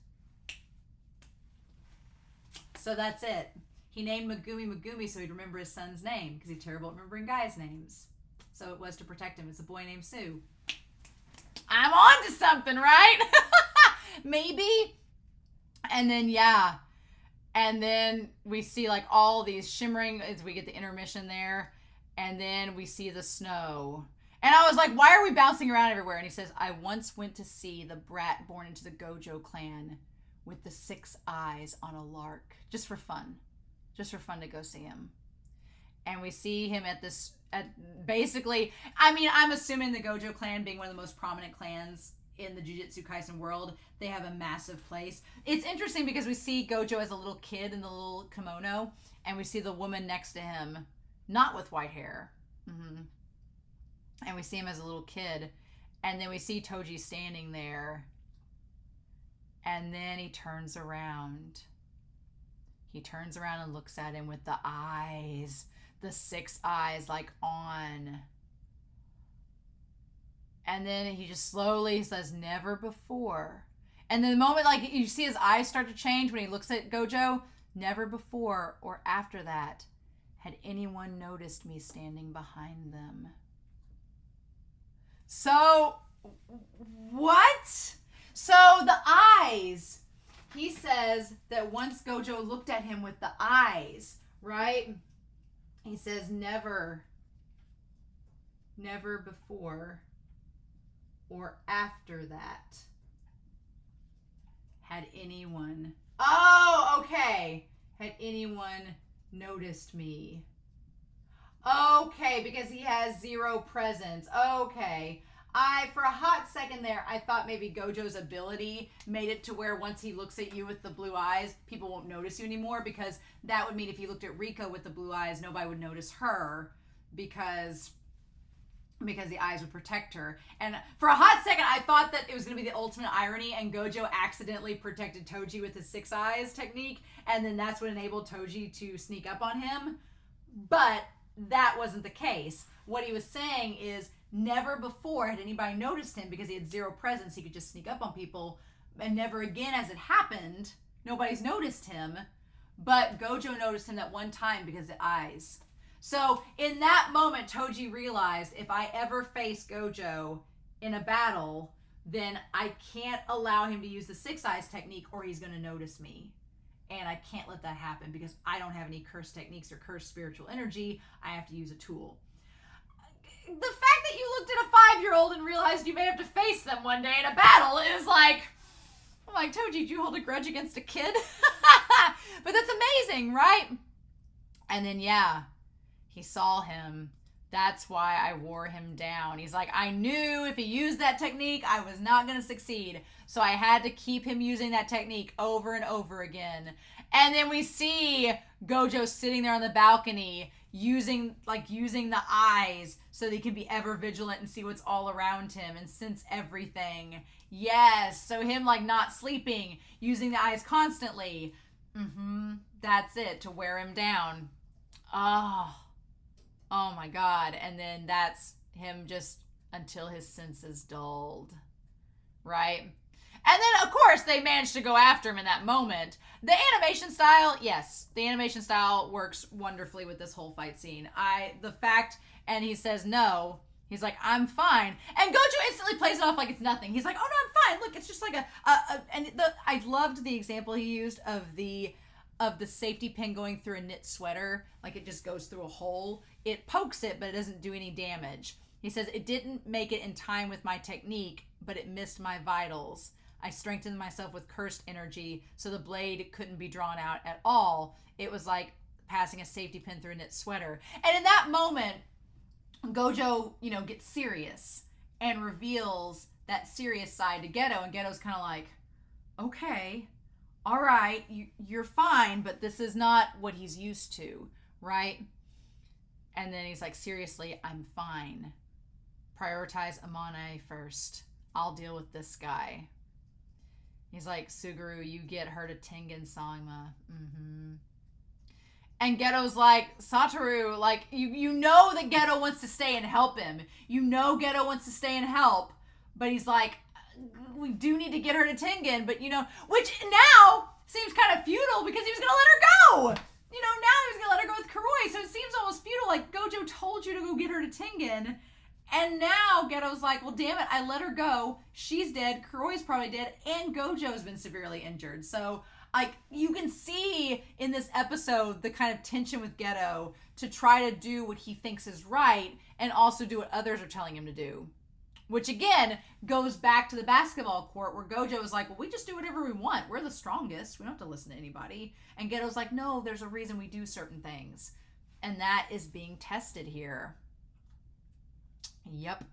So that's it. He named Megumi so he'd remember his son's name because he's terrible at remembering guys' names. So it was to protect him. It's a boy named Sue. I'm on to something, right? Maybe. And then, yeah. And then we see like all these shimmering, as we get the intermission there. And then we see the snow. And I was like, why are we bouncing around everywhere? And he says, I once went to see the brat born into the Gojo clan with the 6 eyes on a lark. Just for fun. Just for fun to go see him. And we see him basically, I'm assuming the Gojo clan being one of the most prominent clans in the Jujutsu Kaisen world, they have a massive place. It's interesting because we see Gojo as a little kid in the little kimono, and we see the woman next to him, not with white hair. Mm-hmm. And we see him as a little kid, and then we see Toji standing there, and then he turns around. He turns around and looks at him with the eyes, the 6 eyes like on. And then he just slowly says, never before. And then the moment like you see his eyes start to change when he looks at Gojo, never before or after that had anyone noticed me standing behind them. So, what? So the eyes, he says that once Gojo looked at him with the eyes, right? He says never before or after that had anyone, had anyone noticed me. Okay, because he has 0 presence. Okay. For a hot second there, I thought maybe Gojo's ability made it to where once he looks at you with the blue eyes, people won't notice you anymore, because that would mean if you looked at Riko with the blue eyes, nobody would notice her because the eyes would protect her. And for a hot second, I thought that it was going to be the ultimate irony and Gojo accidentally protected Toji with his 6 eyes technique, and then that's what enabled Toji to sneak up on him. But that wasn't the case. What he was saying is never before had anybody noticed him because he had 0 presence. He could just sneak up on people, and never again as it happened, nobody's noticed him, but Gojo noticed him that one time because of the eyes. So in that moment, Toji realized if I ever face Gojo in a battle, then I can't allow him to use the 6 eyes technique or he's going to notice me. And I can't let that happen because I don't have any cursed techniques or cursed spiritual energy. I have to use a tool. The fact that you looked at a 5-year-old and realized you may have to face them one day in a battle is like, I'm like, Toji, did you hold a grudge against a kid? But that's amazing, right? And then, yeah, he saw him. That's why I wore him down. He's like, I knew if he used that technique, I was not going to succeed. So I had to keep him using that technique over and over again. And then we see Gojo sitting there on the balcony using the eyes so that he can be ever vigilant and see what's all around him and sense everything. Yes, so him like not sleeping, using the eyes constantly. That's it, to wear him down. Oh my God. And then that's him just until his senses dulled, right? And then, of course, they managed to go after him in that moment. The animation style, yes, the animation style works wonderfully with this whole fight scene. And he says no. He's like, I'm fine. And Gojo instantly plays it off like it's nothing. He's like, oh no, I'm fine. Look, it's just like I loved the example he used of the safety pin going through a knit sweater. Like it just goes through a hole. It pokes it, but it doesn't do any damage. He says, it didn't make it in time with my technique, but it missed my vitals. I strengthened myself with cursed energy, so the blade couldn't be drawn out at all. It was like passing a safety pin through a knit sweater. And in that moment, Gojo, gets serious and reveals that serious side to Getou, and Geto's kind of like, okay, all right, you're fine, but this is not what he's used to, right? And then he's like, seriously, I'm fine. Prioritize Amane first. I'll deal with this guy. He's like, Suguru, you get her to Tengen Sangma. And Geto's like, Satoru, like, you know that Getou wants to stay and help him. You know Getou wants to stay and help. But he's like, we do need to get her to Tengen. But, which now seems kind of futile because he was going to let her go. Now he was going to let her go with Kuroi. So it seems almost futile. Like, Gojo told you to go get her to Tengen. And now Geto's like, well, damn it, I let her go. She's dead. Kuroi's probably dead. And Gojo's been severely injured. So, like, you can see in this episode the kind of tension with Getou to try to do what he thinks is right and also do what others are telling him to do. Which, again, goes back to the basketball court where Gojo is like, well, we just do whatever we want. We're the strongest. We don't have to listen to anybody. And Geto's like, no, there's a reason we do certain things. And that is being tested here. Yep.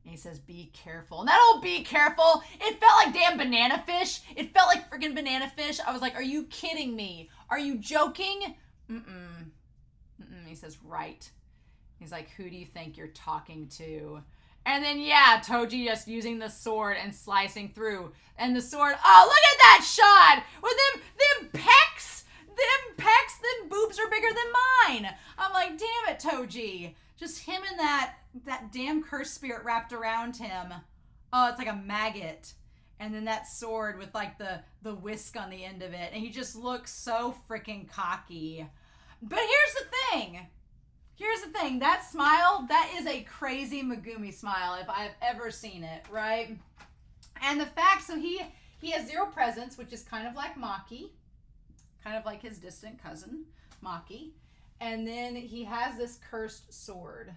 And he says, be careful. And that old be careful, it felt like damn banana fish. It felt like freaking banana fish. I was like, are you kidding me? Are you joking? He says, right. He's like, who do you think you're talking to? And then, yeah, Toji just using the sword and slicing through. And the sword, oh, look at that shot! With them pecs! Them boobs are bigger than mine! I'm like, damn it, Toji. Just him and that damn cursed spirit wrapped around him. Oh, it's like a maggot. And then that sword with like the whisk on the end of it. And he just looks so freaking cocky. But here's the thing. That smile, that is a crazy Megumi smile if I've ever seen it, right? And the fact, so he has zero presence, which is kind of like Maki. Kind of like his distant cousin, Maki. And then he has this cursed sword.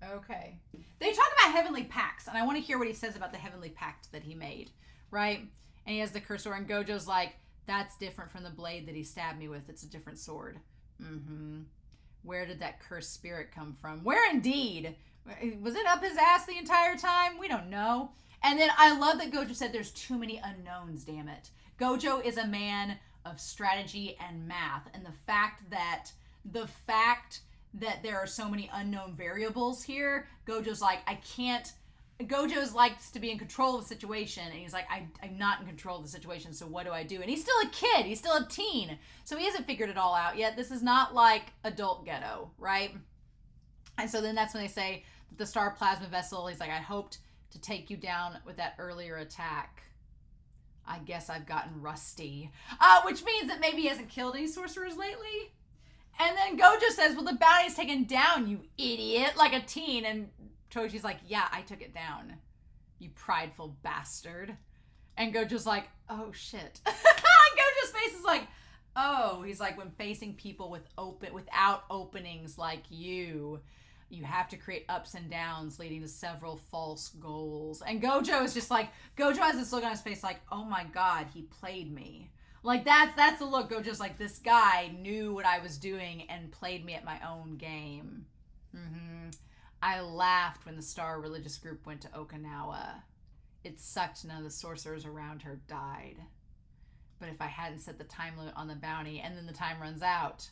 Okay. They talk about heavenly pacts, and I want to hear what he says about the heavenly pact that he made, right? And he has the cursed sword, and Gojo's like, that's different from the blade that he stabbed me with. It's a different sword. Where did that cursed spirit come from? Where indeed? Was it up his ass the entire time? We don't know. And then I love that Gojo said there's too many unknowns, damn it. Gojo is a man of strategy and math, and the fact that there are so many unknown variables here, Gojo's like, Gojo's likes to be in control of the situation, and he's like, I'm not in control of the situation, so what do I do? And he's still a kid, he's still a teen, so he hasn't figured it all out yet. This is not like adult Getou, right? And so then that's when they say that the star plasma vessel, he's like, I hoped to take you down with that earlier attack. I guess I've gotten rusty. Which means that maybe he hasn't killed any sorcerers lately. And then Gojo says, well, the bounty's taken down, you idiot, like a teen. And Toji's like, yeah, I took it down, you prideful bastard. And Gojo's like, oh, shit. Gojo's face is like, oh. He's like, when facing people without openings like you have to create ups and downs leading to several false goals. And Gojo is just like, Gojo has this look on his face like, oh my God, he played me. Like, that's the look. Gojo's like, this guy knew what I was doing and played me at my own game. I laughed when the Star religious group went to Okinawa. It sucked none of the sorcerers around her died. But if I hadn't set the time limit on the bounty and then the time runs out,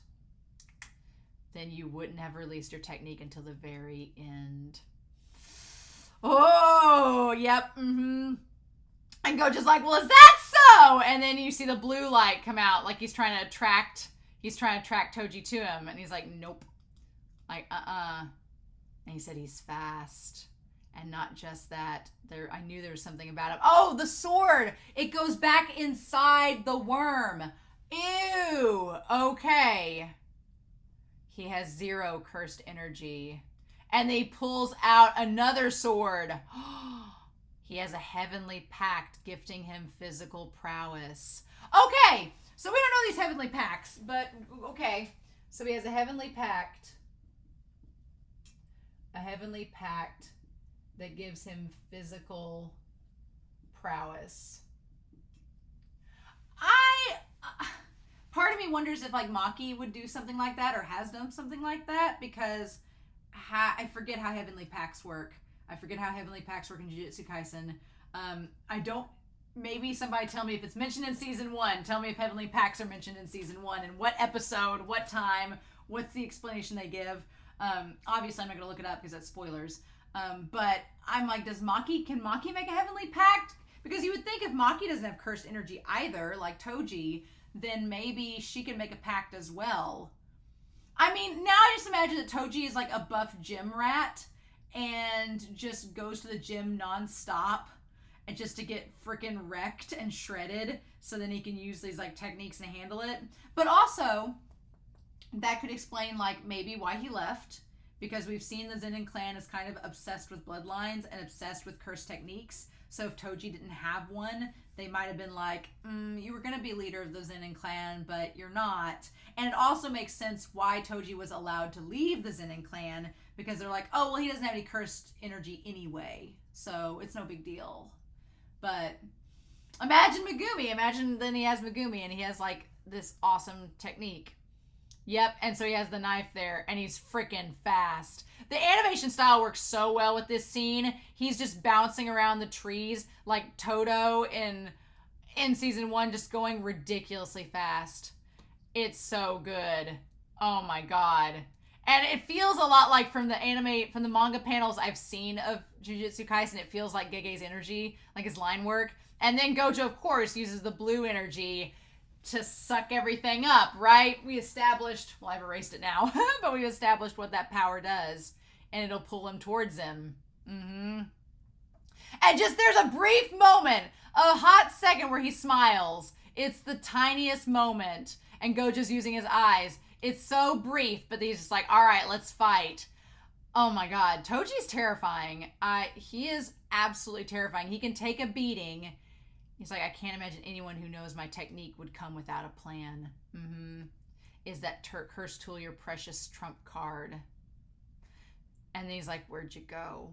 then you wouldn't have released your technique until the very end. Oh, yep. Mm-hmm. And Gojo's like, well, is that so? And then you see the blue light come out, like he's trying to attract Toji to him. And he's like, nope. Like, And he said he's fast. And not just that, I knew there was something about him. Oh, the sword! It goes back inside the worm. Ew. Okay. He has 0 cursed energy. And he pulls out another sword. He has a heavenly pact gifting him physical prowess. Okay, so we don't know these heavenly pacts, but okay. So he has a heavenly pact. A heavenly pact that gives him physical prowess. Part of me wonders if like Maki would do something like that or has done something like that, because I forget how heavenly pacts work. I forget how heavenly pacts work in Jujutsu Kaisen. I don't. Maybe somebody tell me if it's mentioned in season 1. Tell me if heavenly pacts are mentioned in season 1 and what episode, what time, what's the explanation they give. Obviously, I'm not gonna look it up because that's spoilers. But I'm like, can Maki make a heavenly pact? Because you would think if Maki doesn't have cursed energy either, like Toji, then maybe she can make a pact as well. I mean, now I just imagine that Toji is like a buff gym rat and just goes to the gym nonstop and just to get freaking wrecked and shredded so then he can use these like techniques to handle it. But also, that could explain like maybe why he left, because we've seen the Zenin clan is kind of obsessed with bloodlines and obsessed with cursed techniques. So if Toji didn't have one, they might have been like, you were going to be leader of the Zenin clan, but you're not. And it also makes sense why Toji was allowed to leave the Zenin clan, because they're like, oh, well, he doesn't have any cursed energy anyway, so it's no big deal. But imagine Megumi. Imagine then he has Megumi and he has like this awesome technique. Yep, and so he has the knife there, and he's freaking fast. The animation style works so well with this scene. He's just bouncing around the trees like Toto in season 1, just going ridiculously fast. It's so good. Oh my god. And it feels a lot like from the manga panels I've seen of Jujutsu Kaisen, it feels like Gege's energy, like his line work. And then Gojo, of course, uses the blue energy to suck everything up, right? We established, well, I've erased it now, but we established what that power does, and it'll pull him towards him. And just, there's a brief moment, a hot second where he smiles. It's the tiniest moment, and Gojo's using his eyes. It's so brief, but he's just like, all right, let's fight. Oh my god, Toji's terrifying. He is absolutely terrifying. He can take a beating. He's like, I can't imagine anyone who knows my technique would come without a plan. Is that cursed tool your precious trump card? And then he's like, where'd you go?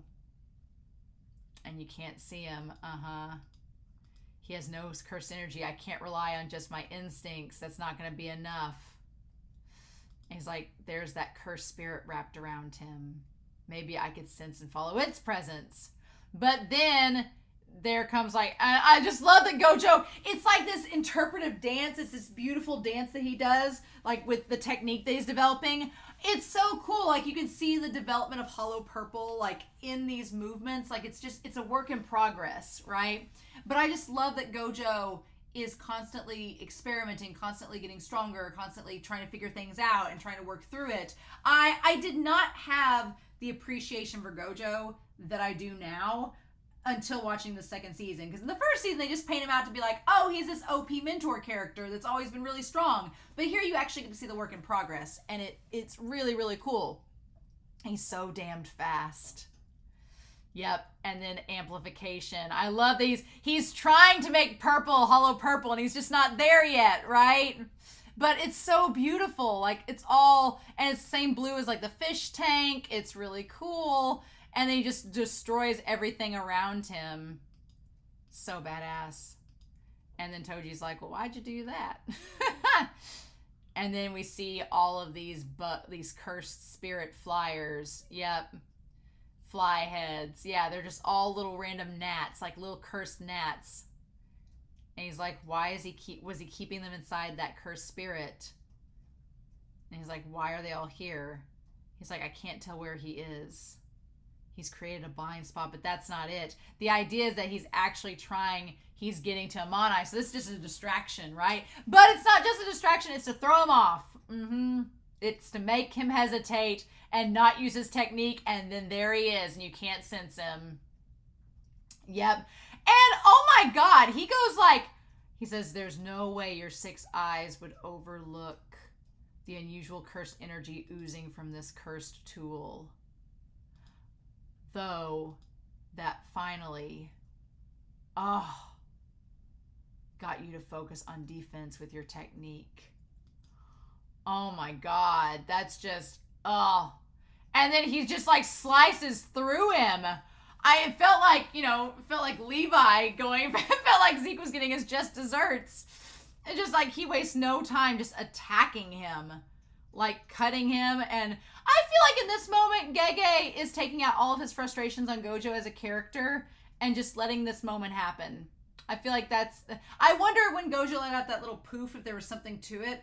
And you can't see him. He has no cursed energy. I can't rely on just my instincts. That's not going to be enough. And he's like, there's that cursed spirit wrapped around him. Maybe I could sense and follow its presence. But then there comes like, I just love that Gojo, it's like this interpretive dance. It's this beautiful dance that he does, like with the technique that he's developing. It's so cool. Like you can see the development of Hollow Purple, like in these movements. Like it's a work in progress, right? But I just love that Gojo is constantly experimenting, constantly getting stronger, constantly trying to figure things out and trying to work through it. I did not have the appreciation for Gojo that I do now until watching the second season. Because in the first season, they just paint him out to be like, oh, he's this OP mentor character that's always been really strong. But here you actually get to see the work in progress. And it's really, really cool. He's so damned fast. Yep. And then amplification. I love these. He's trying to make purple, Hollow Purple, and he's just not there yet, right? But it's so beautiful. Like, it's all, and it's the same blue as like the fish tank. It's really cool. And then he just destroys everything around him. So badass. And then Toji's like, well, why'd you do that? And then we see all of these cursed spirit flyers. Yep. Fly heads. Yeah, they're just all little random gnats, like little cursed gnats. And he's like, why was he keeping them inside that cursed spirit? And he's like, why are they all here? He's like, I can't tell where he is. He's created a blind spot, but that's not it. The idea is that he's actually trying, he's getting to Amonai. So this is just a distraction, right? But it's not just a distraction, it's to throw him off. It's to make him hesitate and not use his technique, and then there he is, and you can't sense him. Yep. And oh my God, he goes like, he says, there's no way your 6 eyes would overlook the unusual cursed energy oozing from this cursed tool. Though, that finally, got you to focus on defense with your technique. Oh my God, that's just, And then he just like slices through him. It felt like, felt like Levi going, felt like Zeke was getting his just desserts. It's just like he wastes no time just attacking him, like cutting him. And I feel like in this moment, Gege is taking out all of his frustrations on Gojo as a character and just letting this moment happen. I feel like I wonder when Gojo let out that little poof if there was something to it,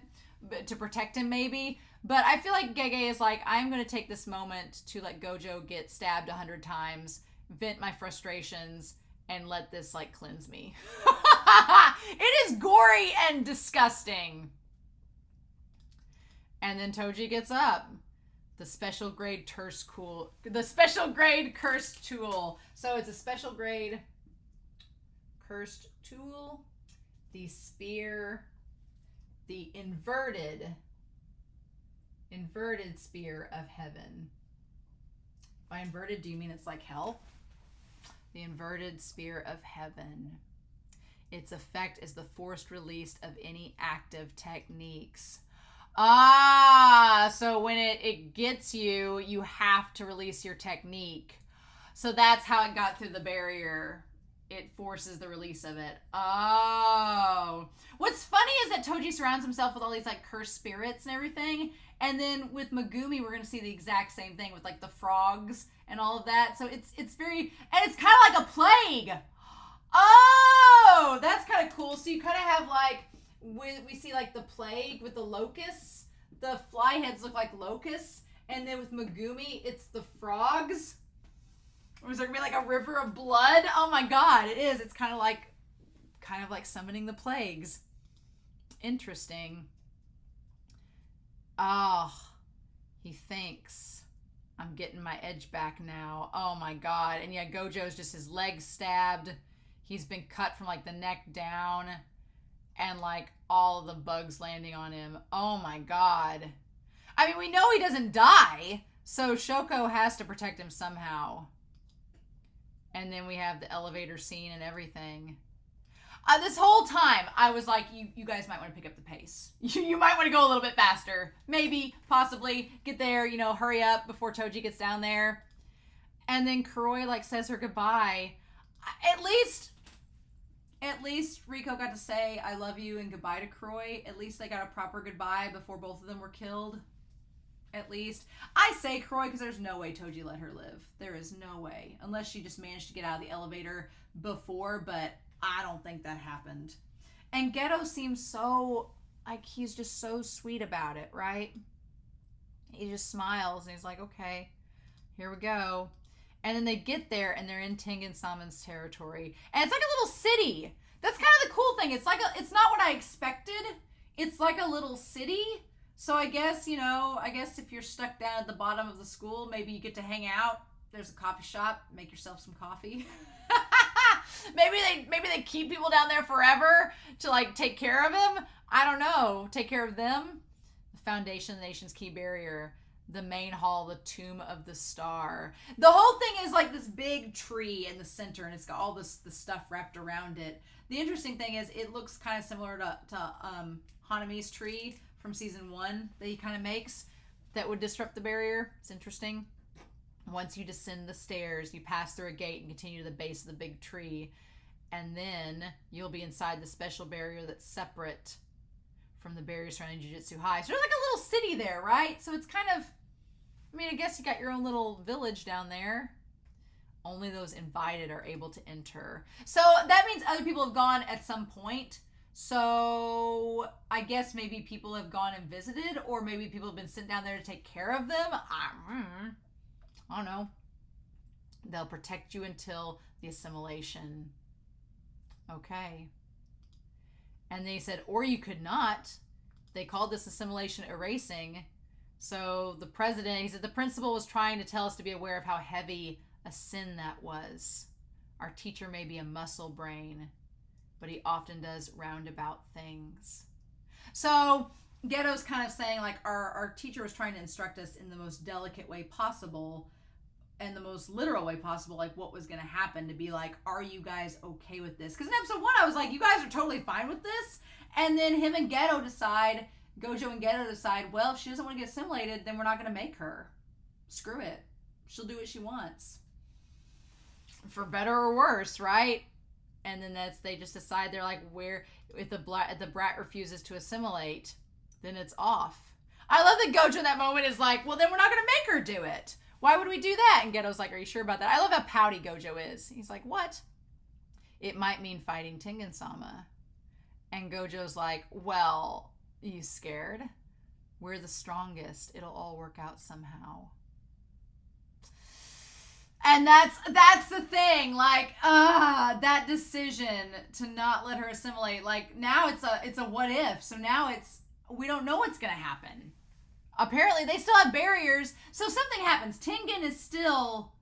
to protect him maybe. But I feel like Gege is like, I'm going to take this moment to let Gojo get stabbed 100 times, vent my frustrations, and let this like cleanse me. It is gory and disgusting. And then Toji gets up. The special grade cursed tool. So it's a special grade cursed tool. The spear. The inverted spear of heaven. By inverted, do you mean it's like hell? The inverted spear of heaven. Its effect is the forced release of any active techniques. So when it gets you, you have to release your technique. So that's how it got through the barrier. It forces the release of it. Oh. What's funny is that Toji surrounds himself with all these like cursed spirits and everything. And then with Megumi, we're going to see the exact same thing with like the frogs and all of that. So it's very, and it's kind of like a plague. Oh, that's kind of cool. So you kind of have like, we see like the plague with the locusts. The fly heads look like locusts. And then with Megumi, it's the frogs. Or is there gonna be like a river of blood? Oh my God, it is. It's kind of like summoning the plagues. Interesting. Oh, he thinks, I'm getting my edge back now. Oh my God. And yeah, Gojo's just his legs stabbed. He's been cut from like the neck down. And like all the bugs landing on him. Oh my God. I mean, we know he doesn't die. So Shoko has to protect him somehow. And then we have the elevator scene and everything. This whole time, I was like, you guys might want to pick up the pace. You might want to go a little bit faster. Maybe, possibly, get there, hurry up before Toji gets down there. And then Kuroi, like, says her goodbye. At least Riko got to say, I love you and goodbye to Kuroi. At least they got a proper goodbye before both of them were killed. At least. I say Kuroi because there's no way Toji let her live. There is no way. Unless she just managed to get out of the elevator before, but I don't think that happened. And Getou seems so, like, he's just so sweet about it, right? He just smiles and he's like, okay, here we go. And then they get there and they're in Tengen Samon's territory. And it's like a little city. That's kind of the cool thing. It's not what I expected. It's like a little city. So I guess, if you're stuck down at the bottom of the school, maybe you get to hang out. There's a coffee shop. Make yourself some coffee. Maybe they keep people down there forever to like take care of him. I don't know. Take care of them. The foundation of the nation's key barrier. The main hall, the tomb of the star. The whole thing is like this big tree in the center, and it's got all the stuff wrapped around it. The interesting thing is it looks kind of similar to Hanami's tree from season 1 that he kind of makes that would disrupt the barrier. It's interesting. Once you descend the stairs, you pass through a gate and continue to the base of the big tree, and then you'll be inside the special barrier that's separate from the barriers surrounding Jujutsu High. So there's like a little city there, right? So it's kind of, I guess you got your own little village down there. Only those invited are able to enter. So that means other people have gone at some point. So I guess maybe people have gone and visited, or maybe people have been sent down there to take care of them. I don't know. They'll protect you until the assimilation. Okay. And they said, or you could not. They called this assimilation erasing. So the president, he said, the principal was trying to tell us to be aware of how heavy a sin that was. Our teacher may be a muscle brain, but he often does roundabout things. So Geto's kind of saying, like, our teacher was trying to instruct us in the most delicate way possible and the most literal way possible, like what was going to happen, to be like, are you guys okay with this? Because in episode 1, I was like, you guys are totally fine with this. And then him and Getou decide, Gojo and Getou decide, well, if she doesn't want to get assimilated, then we're not going to make her. Screw it. She'll do what she wants. For better or worse, right? And then they just decide, they're like, where, if the brat refuses to assimilate, then it's off. I love that Gojo in that moment is like, well, then we're not going to make her do it. Why would we do that? And Getou's like, are you sure about that? I love how pouty Gojo is. He's like, what? It might mean fighting Tengen-sama. And Gojo's like, well, you scared? We're the strongest. It'll all work out somehow. And that's the thing. Like, that decision to not let her assimilate. Like, now it's a what if. So now we don't know what's going to happen. Apparently, they still have barriers. So something happens. Tengen still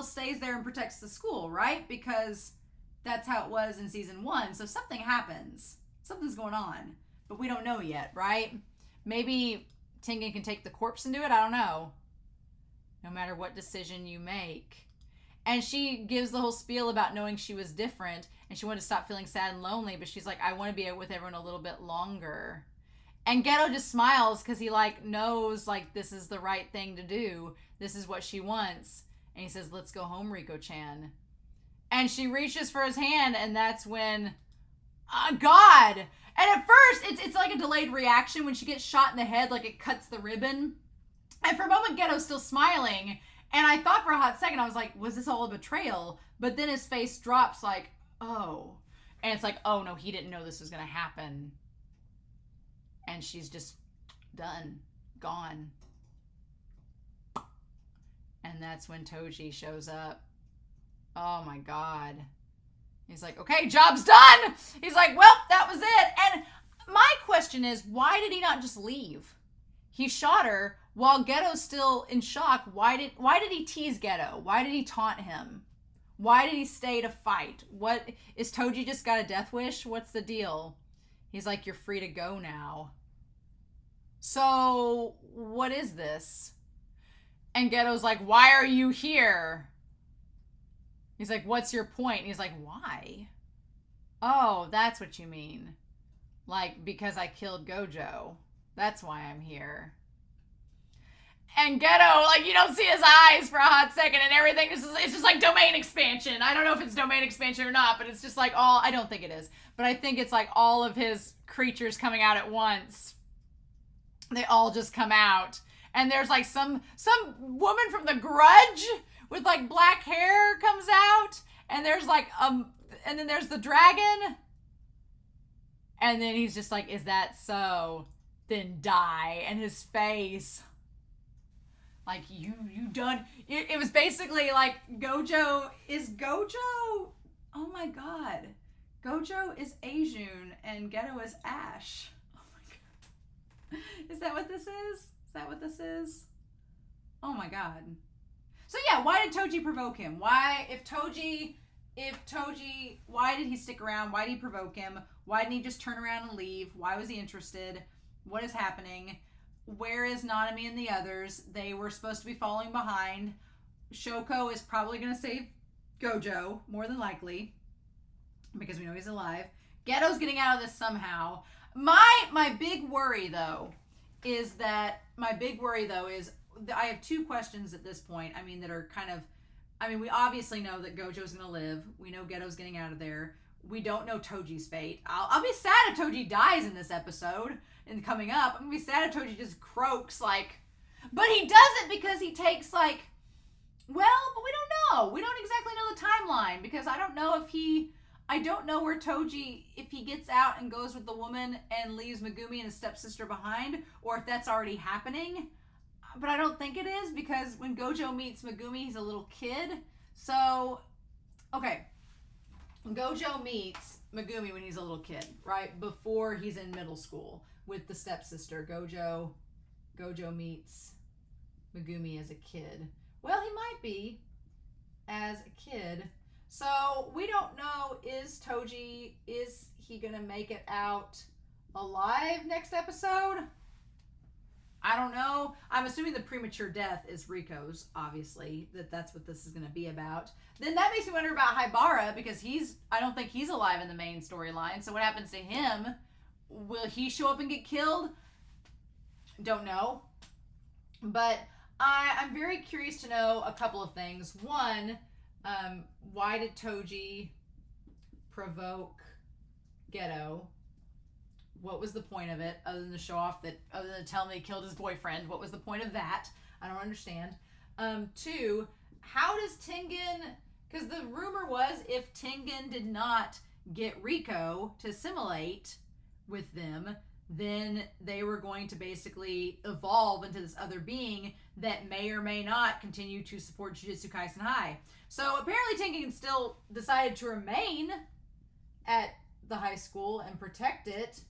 stays there and protects the school, right? Because that's how it was in season 1. So something happens. Something's going on. But we don't know yet, right? Maybe Tengen can take the corpse and do it. I don't know. No matter what decision you make. And she gives the whole spiel about knowing she was different. And she wanted to stop feeling sad and lonely. But she's like, I want to be with everyone a little bit longer. And Getou just smiles because he, like, knows, like, this is the right thing to do. This is what she wants. And he says, let's go home, Riko-chan. And she reaches for his hand, and that's when, God! And at first, it's like a delayed reaction when she gets shot in the head, like it cuts the ribbon. And for a moment, Getou's still smiling. And I thought for a hot second, I was like, was this all a betrayal? But then his face drops like, oh. And it's like, oh, no, he didn't know this was going to happen. And she's just done. Gone. And that's when Toji shows up. Oh my God. He's like, okay, job's done. He's like, well, that was it. And my question is, why did he not just leave? He shot her while Getou's still in shock. Why did he tease Getou? Why did he taunt him? Why did he stay to fight? What is Toji just got a death wish? What's the deal? He's like, you're free to go now. So, what is this? And Getou's like, why are you here? He's like, what's your point? And he's like, why? Oh, that's what you mean. Like, because I killed Gojo. That's why I'm here. And Getou, like, you don't see his eyes for a hot second and everything. It's just like domain expansion. I don't know if it's domain expansion or not, but it's just like I don't think it is. But I think it's like all of his creatures coming out at once. They all just come out. And there's like some woman from The Grudge with like black hair comes out. And there's like, and then there's the dragon. And then he's just like, is that so? Then die. And his face, like, you done. It was basically like Gojo. Oh my God. Gojo is Ajun and Getou is Ash. Oh my God. Is that what this is? Is that what this is? Oh my God. So yeah, why did Toji provoke him? Why did he stick around? Why did he provoke him? Why didn't he just turn around and leave? Why was he interested? What is happening? Where is NANAMI and the others? They were supposed to be following behind. Shoko is probably going to save Gojo, more than likely, because we know he's alive. Getou's getting out of this somehow. My big worry though is I have two questions at this point. I mean, that are kind of, we obviously know that Gojo's going to live. We know Getou's getting out of there. We don't know Toji's fate. I'll be sad if Toji dies in this episode and coming up. I'm going to be sad if Toji just croaks like, but he does it because he takes like, well, but we don't know. We don't exactly know the timeline because I don't know if he I don't know where Toji, if he gets out and goes with the woman and leaves Megumi and his stepsister behind, or if that's already happening. But I don't think it is, because when Gojo meets Megumi, he's a little kid. So, okay. Gojo meets Megumi when he's a little kid, right? Before he's in middle school with the stepsister. Gojo meets Megumi as a kid. Well, he might be as a kid. So we don't know, is he gonna make it out alive next episode? I don't know. I'm assuming the premature death is Riko's, obviously, that's what this is going to be about. Then that makes me wonder about Haibara, because I don't think he's alive in the main storyline. So what happens to him? Will he show up and get killed? Don't know. But I'm very curious to know a couple of things. One, why did Toji provoke Getou? What was the point of it, other than to show off that, other than to tell me he killed his boyfriend? What was the point of that? I don't understand. Two, how does Tengen, because the rumor was if Tengen did not get Riko to assimilate with them, then they were going to basically evolve into this other being that may or may not continue to support Jujutsu Kaisen High. So apparently Tengen still decided to remain at the high school and protect it.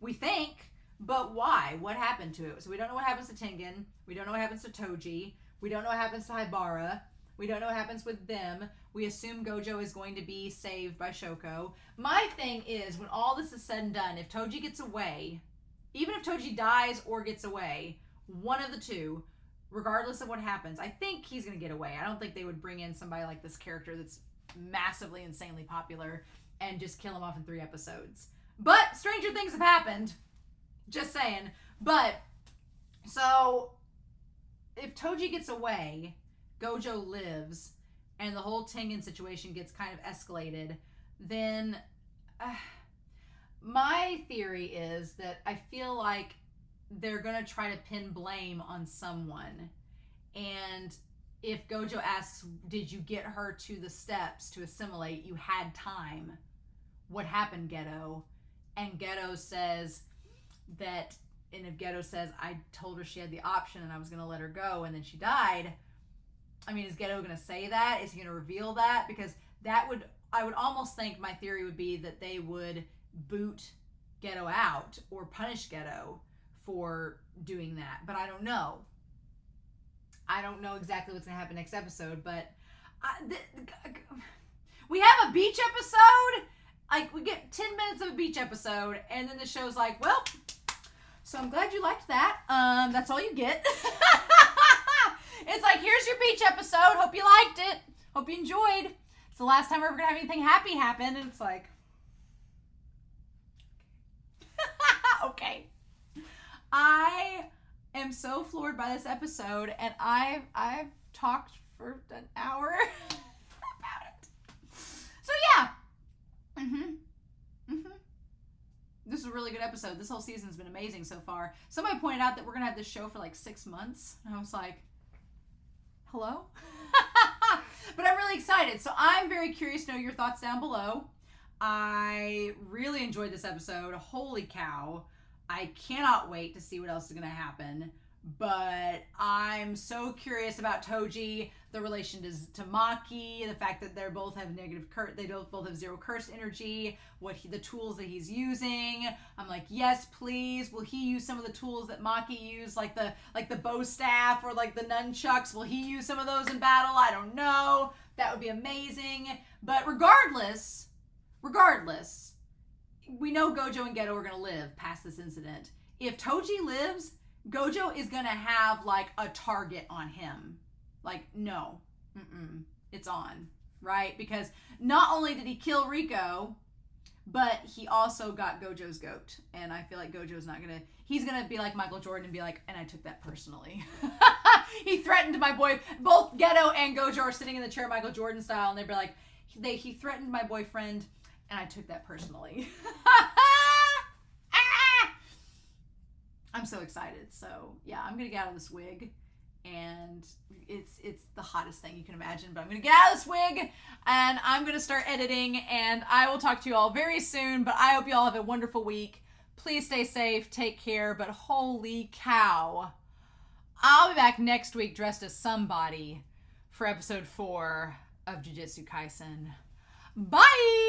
We think, but why? What happened to it? So we don't know what happens to Tengen. We don't know what happens to Toji. We don't know what happens to Haibara. We don't know what happens with them. We assume Gojo is going to be saved by Shoko. My thing is, when all this is said and done, if Toji gets away, even if Toji dies or gets away, one of the two, regardless of what happens, I think he's going to get away. I don't think they would bring in somebody like this character that's massively, insanely popular and just kill him off in 3 episodes. But stranger things have happened. Just saying. But, so, if Toji gets away, Gojo lives, and the whole Tengen situation gets kind of escalated, then my theory is that I feel like they're going to try to pin blame on someone. And if Gojo asks, did you get her to the steps to assimilate? You had time. What happened, Getou? And Getou says that, and if Getou says, I told her she had the option and I was going to let her go and then she died, I mean, is Getou going to say that? Is he going to reveal that? Because I would almost think, my theory would be that they would boot Getou out or punish Getou for doing that. But I don't know. I don't know exactly what's going to happen next episode, but we have a beach episode. Like, we get 10 minutes of a beach episode, and then the show's like, well, so I'm glad you liked that. That's all you get. It's like, here's your beach episode. Hope you liked it. Hope you enjoyed. It's the last time we're ever going to have anything happy happen, and it's like, okay. I am so floored by this episode, and I've talked for an hour about it. So, yeah. This is a really good episode. This whole season's been amazing so far. Somebody pointed out that we're going to have this show for like 6 months. And I was like, hello? But I'm really excited. So I'm very curious to know your thoughts down below. I really enjoyed this episode. Holy cow. I cannot wait to see what else is going to happen. But I'm so curious about Toji, the relation to Maki, the fact that they both have they both have 0 curse energy, the tools that he's using. I'm like, yes, please. Will he use some of the tools that Maki used, like the bow staff or like the nunchucks? Will he use some of those in battle? I don't know. That would be amazing. But regardless, we know Gojo and Getou are going to live past this incident. If Toji lives, Gojo is going to have, like, a target on him. Like, no. It's on. Right? Because not only did he kill Riko, but he also got Gojo's goat. And I feel like Gojo's not going to... He's going to be like Michael Jordan and be like, and I took that personally. He threatened my boy... Both Getou and Gojo are sitting in the chair Michael Jordan style, and they'd be like, he threatened my boyfriend, and I took that personally. I'm so excited. So, yeah, I'm going to get out of this wig and it's the hottest thing you can imagine. But I'm gonna get out of this wig and I'm gonna start editing, and I will talk to you all very soon. But I hope you all have a wonderful week. Please stay safe, take care, but holy cow, I'll be back next week dressed as somebody for episode 4 of Jujutsu Kaisen. Bye!